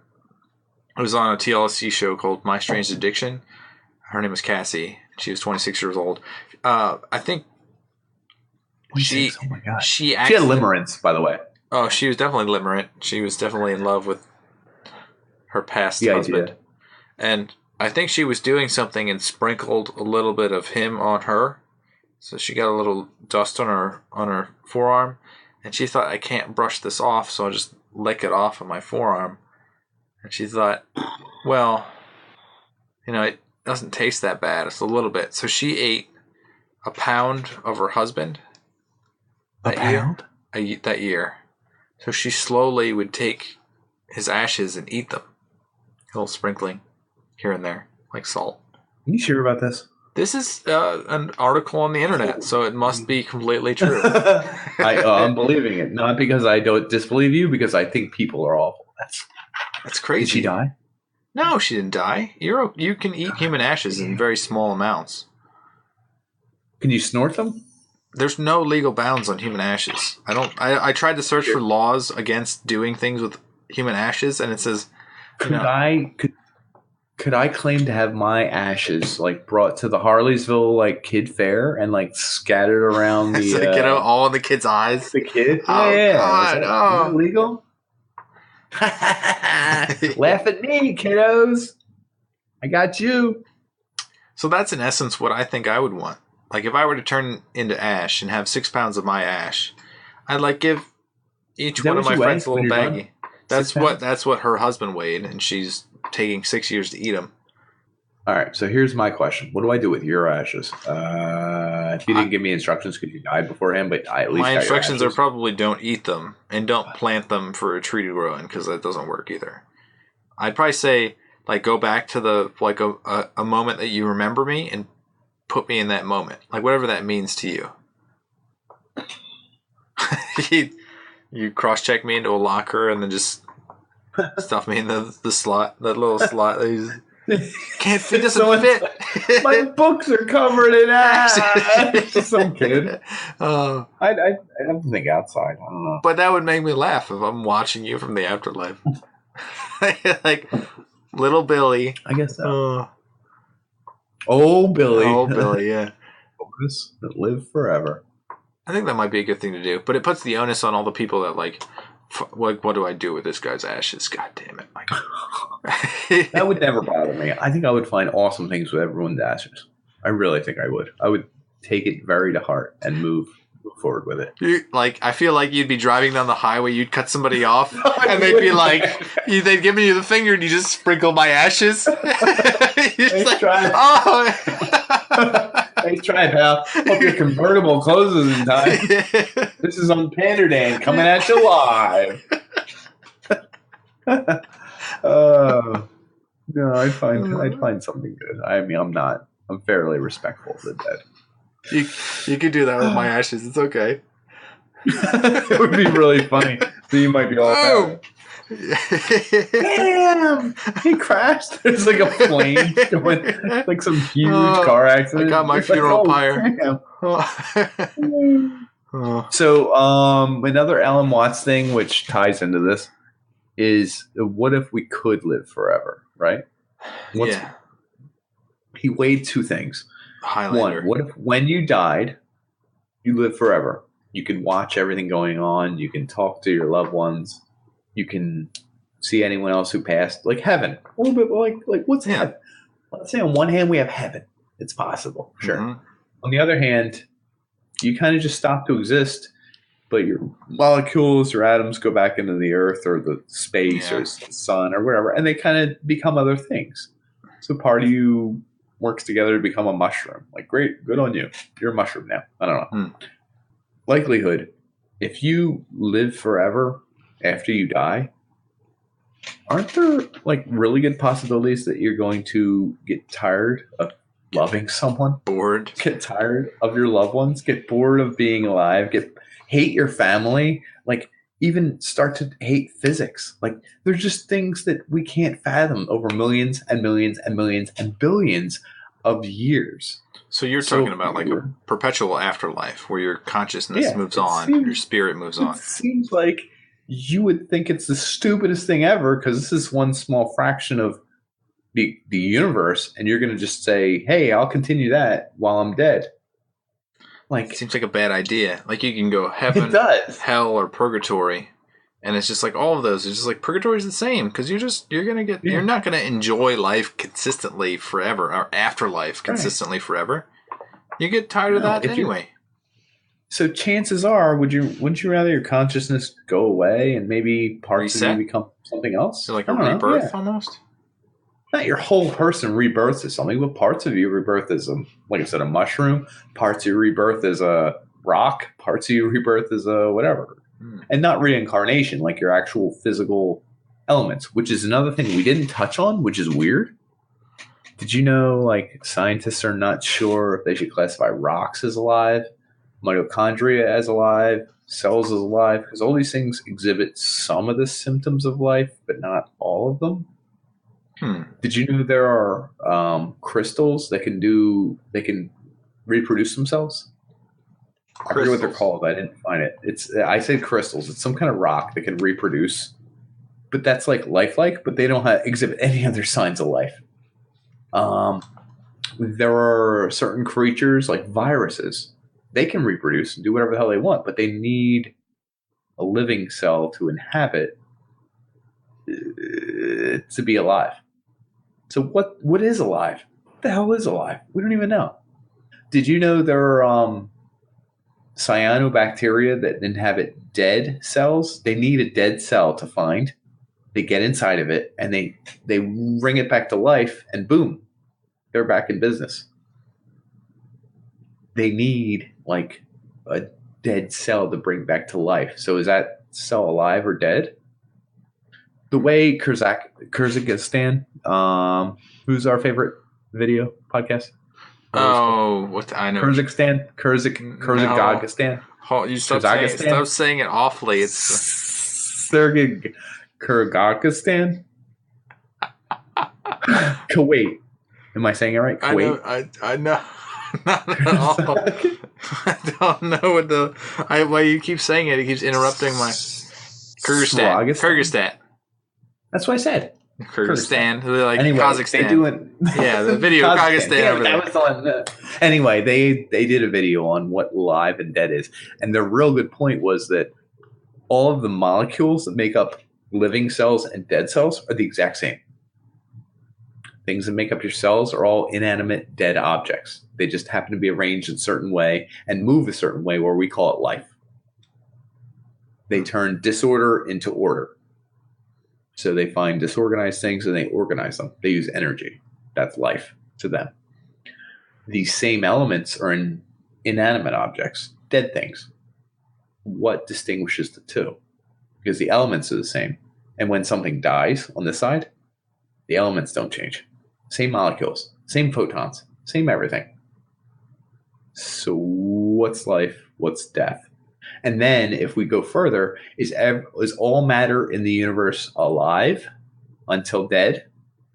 A: was on a TLC show called My Strange Addiction. Her name was Cassie. She was 26 years old. I think she had limerence,
B: by the way.
A: Oh, she was definitely limerent. She was definitely in love with her past husband. And I think she was doing something and sprinkled a little bit of him on her. So she got a little dust on her forearm. And she thought, I can't brush this off, so I'll just lick it off of my forearm. And she thought, well, it doesn't taste that bad. It's a little bit. So she ate a pound of her husband. That year. So she slowly would take his ashes and eat them. A little sprinkling here and there, like salt.
B: Are you sure about this?
A: This is an article on the internet, so it must be completely true.
B: I'm believing it. Not because I don't disbelieve you, because I think people are awful.
A: That's crazy.
B: Did she die?
A: No, she didn't die. You can eat human ashes in very small amounts.
B: Can you snort them?
A: There's no legal bounds on human ashes. I tried to search for laws against doing things with human ashes, and it says,
B: Could I claim to have my ashes brought to the Harleysville kid fair and scattered around the
A: get all in the kids' eyes?
B: The kid?
A: Oh,
B: yeah.
A: God.
B: Is that illegal? Laugh at me, kiddos. I got you.
A: So that's in essence what I think I would want. If I were to turn into ash and have 6 pounds of my ash, I'd give each one of my friends a little baggie. That's what her husband weighed, and she's taking 6 years to eat them.
B: All right, so here's my question: what do I do with your ashes? If you didn't give me instructions, because you died beforehand, but I at least
A: my instructions are probably don't eat them and don't plant them for a tree to grow in, because that doesn't work either. I'd probably say go back to the a moment that you remember me and put me in that moment, whatever that means to you. You cross-check me into a locker and then just stuff me in the slot, that little slot. Can't fit. Doesn't fit.
B: My books are covered in ash. Some kid. I have to think outside. I don't know.
A: But that would make me laugh if I'm watching you from the afterlife. Like little Billy.
B: I guess so. Oh, Billy.
A: Oh, Billy, yeah.
B: That live forever.
A: I think that might be a good thing to do, but it puts the onus on all the people that like what do I do with this guy's ashes? God damn it! Like,
B: that would never bother me. I think I would find awesome things with everyone's ashes. I really think I would. I would take it very to heart and move forward with it.
A: I feel like you'd be driving down the highway, you'd cut somebody off, and they'd be like, they'd give you the finger, and you just sprinkle my ashes.
B: Nice try. Nice try, pal. Hope your convertible closes in time. This is on Pander Day, coming at you live. No, I'd find something good. I mean, I'm fairly respectful of the dead.
A: You could do that with my ashes. It's okay.
B: It would be really funny. So you might be all about it. Damn! He crashed. There's like a plane going, like some huge car accident.
A: I got my funeral pyre.
B: So, another Alan Watts thing, which ties into this, is what if we could live forever, right? He weighed two things.
A: Highlander.
B: One, what if when you died, you live forever? You can watch everything going on. You can talk to your loved ones. You can see anyone else who passed. Like heaven. A little bit like what's heaven? Let's say on one hand we have heaven. It's possible. Sure. Mm-hmm. On the other hand, you kind of just stop to exist, but your molecules or atoms go back into the earth or the space or the sun or whatever, and they kind of become other things. So part of you works together to become a mushroom. Like, great, good on you. You're a mushroom now. I don't know. Likelihood, if you live forever after you die, aren't there like really good possibilities that you're going to get tired of loving someone?
A: Bored.
B: Get tired of your loved ones? Get bored of being alive? Hate your family? Like, even start to hate physics. Like, there's just things that we can't fathom over millions and millions and millions and billions of years.
A: So you're talking about like a perpetual afterlife where your consciousness moves on, your spirit moves on.
B: It seems like you would think it's the stupidest thing ever because this is one small fraction of the universe, and you're going to just say, hey, I'll continue that while I'm dead. Like,
A: it seems like a bad idea. Like, you can go heaven, hell, or purgatory, and it's just like all of those. It's just like purgatory's the same because you're not gonna enjoy life consistently forever or afterlife consistently forever. You get tired of that anyway.
B: So chances are, wouldn't you rather your consciousness go away and maybe parts of you become something else?
A: So like a rebirth almost.
B: Not your whole person rebirths as something, but parts of you rebirth as like I said, a mushroom. Parts of you rebirth as a rock. Parts of you rebirth as a whatever. And not reincarnation, like your actual physical elements, which is another thing we didn't touch on, which is weird. Did you know, like, scientists are not sure if they should classify rocks as alive, mitochondria as alive, cells as alive, because all these things exhibit some of the symptoms of life, but not all of them. Did you know there are crystals that can reproduce themselves? I forget what they're called. I didn't find it. I said crystals. It's some kind of rock that can reproduce, but that's like lifelike, but they don't exhibit any other signs of life. There are certain creatures like viruses. They can reproduce and do whatever the hell they want, but they need a living cell to inhabit to be alive. So what is alive? What the hell is alive? We don't even know. Did you know there are cyanobacteria that inhabit dead cells? They need a dead cell to find. They get inside of it and they bring it back to life, and boom, they're back in business. They need like a dead cell to bring back to life. So is that cell alive or dead? The way Kyrgyzstan, who's our favorite video podcast?
A: I know.
B: Kyrgyzstan? Kyrgyzstan?
A: No. You stop saying it awfully. It's
B: Kyrgyzstan? Kuwait. Am I saying it right? Kuwait?
A: I know. Not at all. I don't know why you keep saying it. It keeps interrupting my Kyrgyzstan.
B: That's what I said.
A: Kyrgyzstan. Like
B: anyway,
A: Kazakhstan.
B: They do it.
A: Yeah, the video Kazakhstan over there.
B: That was the one. Anyway, they did a video on what live and dead is, and the real good point was that all of the molecules that make up living cells and dead cells are the exact same. Things that make up your cells are all inanimate, dead objects. They just happen to be arranged in a certain way and move a certain way where we call it life. They turn disorder into order. So they find disorganized things and they organize them. They use energy. That's life to them. These same elements are in inanimate objects, dead things. What distinguishes the two? Because the elements are the same. And when something dies on this side, the elements don't change. Same molecules, same photons, same everything. So what's life? What's death? And then if we go further, is all matter in the universe alive until dead?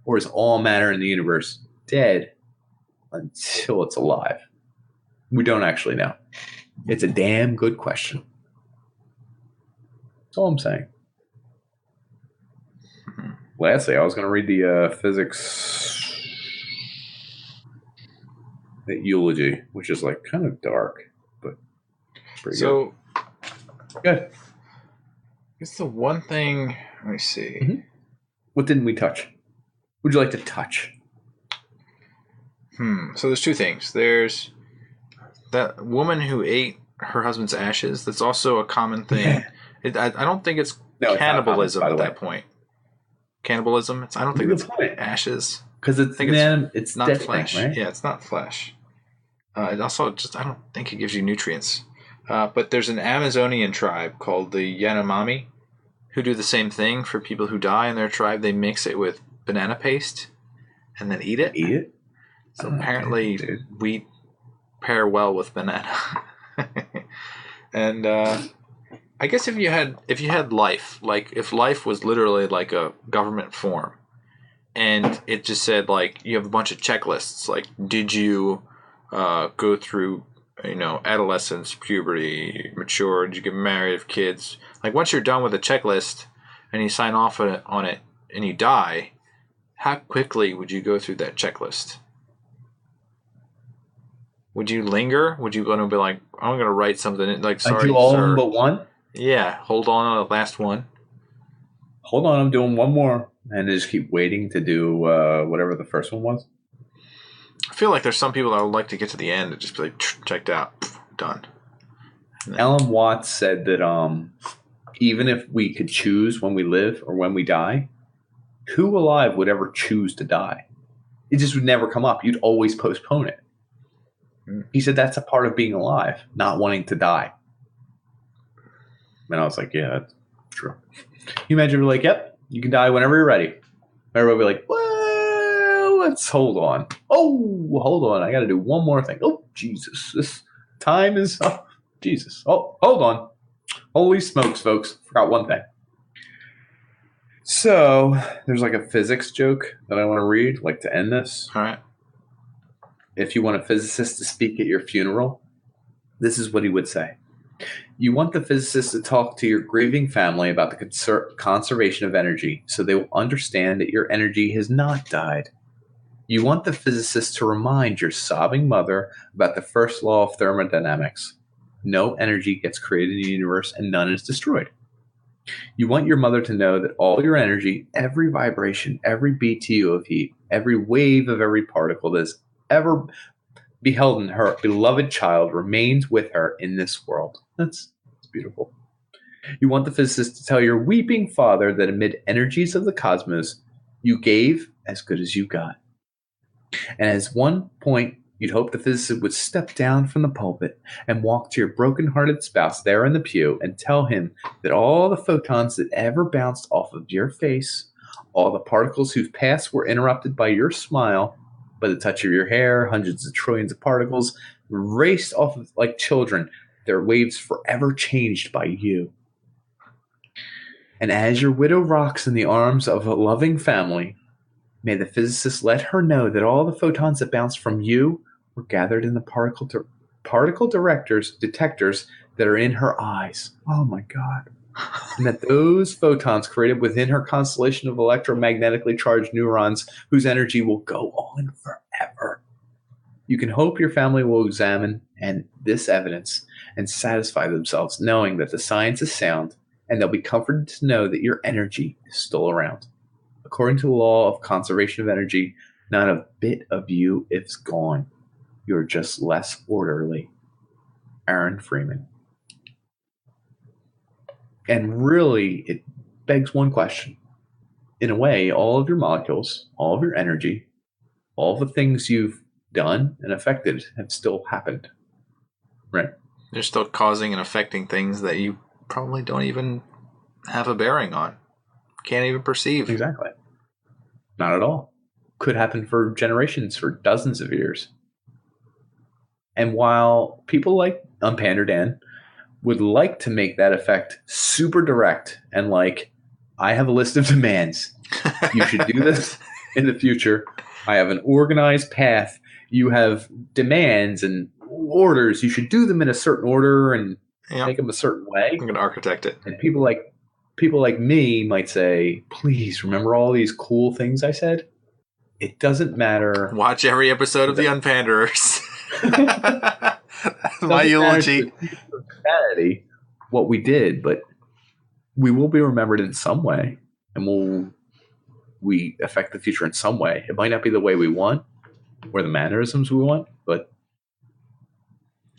B: Or is all matter in the universe dead until it's alive? We don't actually know. It's a damn good question. That's all I'm saying. Lastly, I was going to read the physics eulogy, which is like kind of dark, but pretty good. Good.
A: It's the one thing. Let me see.
B: Mm-hmm. What didn't we touch? Would you like to touch?
A: So there's two things. There's that woman who ate her husband's ashes. That's also a common thing. I don't think it's cannibalism at that point. Cannibalism. I don't think it's ashes.
B: Because it's
A: not
B: dead
A: flesh.
B: Thing, right?
A: Yeah, it's not flesh. It also I don't think it gives you nutrients. But there's an Amazonian tribe called the Yanomami who do the same thing for people who die in their tribe. They mix it with banana paste and then eat it.
B: Eat it?
A: So apparently we pair well with banana. And I guess if you had life, like if life was literally like a government form and it just said like you have a bunch of checklists, like did you go through adolescence, puberty, mature, did you get married, have kids? Like once you're done with a checklist and you sign off on it and you die, how quickly would you go through that checklist? Would you linger? Would you going to be like, I'm going to write something like, sorry,
B: do all
A: sir.
B: of them but one?
A: Yeah, hold on to the last one.
B: Hold on, I'm doing one more. And just keep waiting to do whatever the first one was.
A: I feel like there's some people that would like to get to the end and just be like, checked out, done.
B: Alan Watts said that even if we could choose when we live or when we die, who alive would ever choose to die? It just would never come up. You'd always postpone it. He said that's a part of being alive, not wanting to die. And I was like, yeah, that's true. You imagine we're like, yep, you can die whenever you're ready. Everybody would be like, well, let's hold on. Oh, hold on. I got to do one more thing. Oh, Jesus. This time is up. Jesus. Oh, hold on. Holy smokes, folks. Forgot one thing. So there's like a physics joke that I want to read, like to end this.
A: All right.
B: If you want a physicist to speak at your funeral, this is what he would say. You want the physicist to talk to your grieving family about the conservation of energy so they will understand that your energy has not died. You want the physicist to remind your sobbing mother about the first law of thermodynamics. No energy gets created in the universe and none is destroyed. You want your mother to know that all your energy, every vibration, every BTU of heat, every wave of every particle that has ever beheld in her beloved child remains with her in this world. That's beautiful. You want the physicist to tell your weeping father that amid energies of the cosmos, you gave as good as you got. And as one point, you'd hope the physicist would step down from the pulpit and walk to your broken-hearted spouse there in the pew and tell him that all the photons that ever bounced off of your face, all the particles whose paths were interrupted by your smile, by the touch of your hair, hundreds of trillions of particles, raced off of like children, their waves forever changed by you. And as your widow rocks in the arms of a loving family, may the physicist let her know that all the photons that bounced from you were gathered in the particle detectors that are in her eyes. Oh my God. And that those photons created within her constellation of electromagnetically charged neurons whose energy will go on forever. You can hope your family will examine this evidence and satisfy themselves knowing that the science is sound, and they'll be comforted to know that your energy is still around. According to the law of conservation of energy, not a bit of you is gone. You're just less orderly. Aaron Freeman. And really, it begs one question. In a way, all of your molecules, all of your energy, all the things you've done and affected have still happened. Right?
A: You're still causing and affecting things that you probably don't even have a bearing on. Can't even perceive.
B: Exactly. Not at all. Could happen for generations, for dozens of years. And while people like Pander Dan would like to make that effect super direct and like, I have a list of demands. You should do this in the future. I have an organized path. You have demands and orders. You should do them in a certain order and make them a certain way.
A: I'm going to architect it.
B: And people like me might say, please remember all these cool things I said. It doesn't matter.
A: Watch every episode of the Unpanderers. That's my eulogy.
B: What we did, but we will be remembered in some way, and we affect the future in some way. It might not be the way we want or the mannerisms we want, but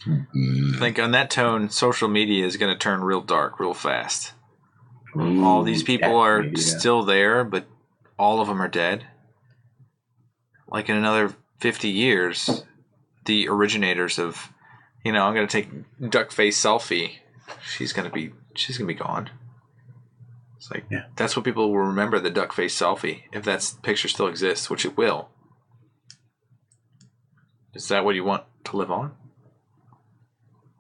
A: I think on that tone, social media is going to turn real dark real fast. All these people are still there, but all of them are dead. Like in another 50 years, the originators of, I'm going to take duck face selfie. She's going to be gone. It's like, that's what people will remember, the duck face selfie, if that picture still exists, which it will. Is that what you want to live on?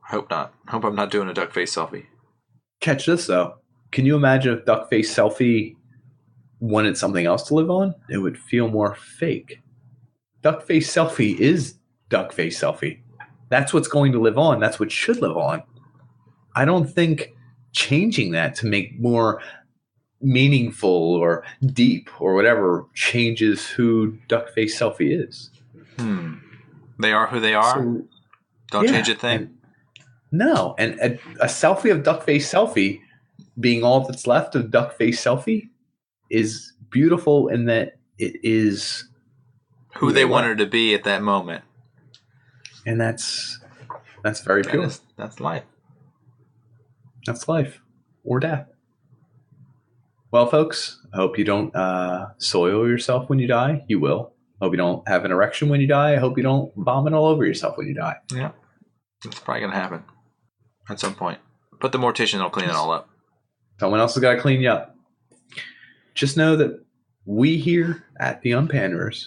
A: I hope not. I hope I'm not doing a duck face selfie.
B: Catch this though. Can you imagine if duck face selfie wanted something else to live on? It would feel more fake. Duck face selfie is duck face selfie. That's what's going to live on. That's what should live on. I don't think changing that to make more meaningful or deep or whatever changes who duck face selfie is.
A: They are who they are.
B: So,
A: don't change a thing.
B: No. And a selfie of duck face selfie being all that's left of duck face selfie is beautiful in that it is
A: who they wanted to be at that moment.
B: And that's very pure.
A: That's life.
B: That's life or death. Well, folks, I hope you don't soil yourself when you die. You will. I hope you don't have an erection when you die. I hope you don't vomit all over yourself when you die.
A: Yeah. It's probably going to happen at some point. But the mortician will clean it all up.
B: Someone else has got to clean you up. Just know that we here at the Unpanderers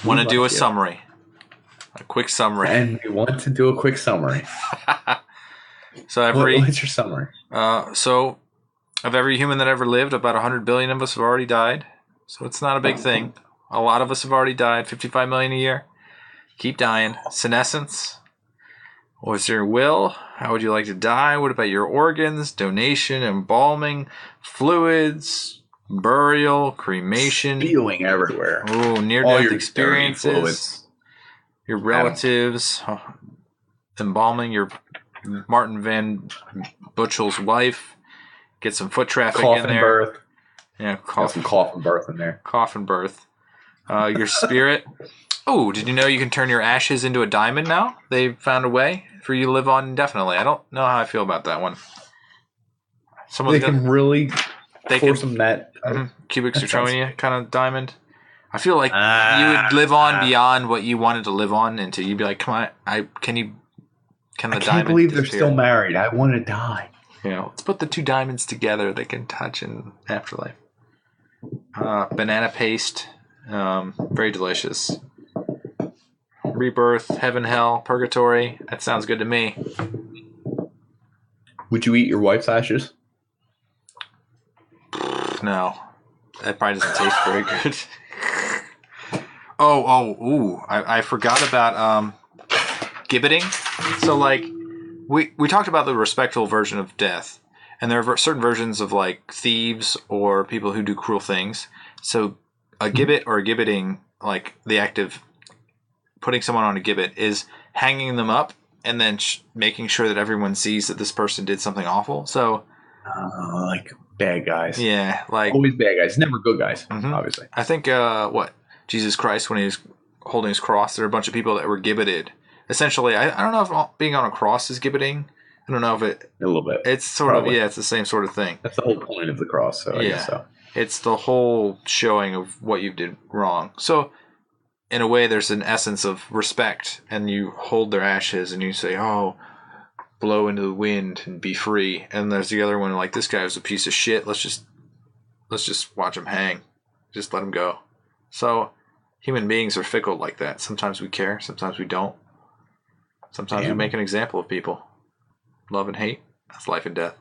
A: want to do a summary. A quick summary.
B: And we want to do a quick summary.
A: So
B: what's your summary?
A: So of every human that ever lived, about 100 billion of us have already died. So it's not a big thing. A lot of us have already died. 55 million a year. Keep dying. Senescence. What's your will? How would you like to die? What about your organs? Donation, embalming, fluids, burial, cremation.
B: Spewing everywhere.
A: Oh, near-death experiences. Your relatives. Embalming your Martin Van Butchel's wife. Get some foot traffic in there.
B: Birth.
A: Yeah,
B: some coffin birth in there.
A: Coffin birth. Your spirit. Oh, did you know you can turn your ashes into a diamond now? They found a way for you to live on indefinitely. I don't know how I feel about that one.
B: They can really force them that
A: cubic zirconia kind of diamond. I feel like you would live on beyond what you wanted to live on until you'd be like, come on, can the diamond
B: can't believe
A: disappear?
B: They're still married. I want to die.
A: Let's put the two diamonds together. They can touch in Afterlife. Banana paste. Very delicious. Rebirth, heaven, hell, purgatory. That sounds good to me.
B: Would you eat your wife's ashes?
A: No. That probably doesn't taste very good. I forgot about gibbeting. So, like, we talked about the respectful version of death. And there are certain versions of like thieves or people who do cruel things. So a gibbet or a gibbeting, like the act of putting someone on a gibbet, is hanging them up and then making sure that everyone sees that this person did something awful. So
B: like bad guys.
A: Yeah, like
B: always bad guys, never good guys. Obviously,
A: I think Jesus Christ, when he was holding his cross, there were a bunch of people that were gibbeted. Essentially, I don't know if being on a cross is gibbeting. I don't know if it
B: a little bit.
A: It's sort of it's the same sort of thing.
B: That's the whole point of the cross. So I guess so.
A: It's the whole showing of what you did wrong. So in a way, there's an essence of respect, and you hold their ashes and you say, "Oh, blow into the wind and be free." And there's the other one like, "This guy was a piece of shit. Let's just watch him hang. Just let him go." So human beings are fickle like that. Sometimes we care, sometimes we don't. Sometimes we make an example of people. Love and hate, that's life and death.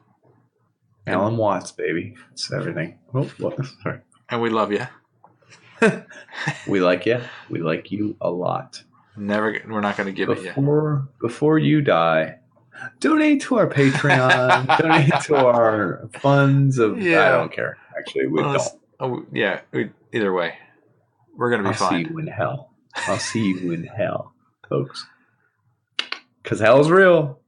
B: Alan Watts, baby. It's everything. Oh, what? Sorry.
A: And we love you.
B: We like you. We like you a lot.
A: We're not going to give it yet.
B: Before you die, donate to our Patreon. Donate to our funds of. I don't care. Actually, we don't.
A: Either way, we're going to be fine.
B: I'll see you in hell. I'll see you in hell, folks. Because hell's real.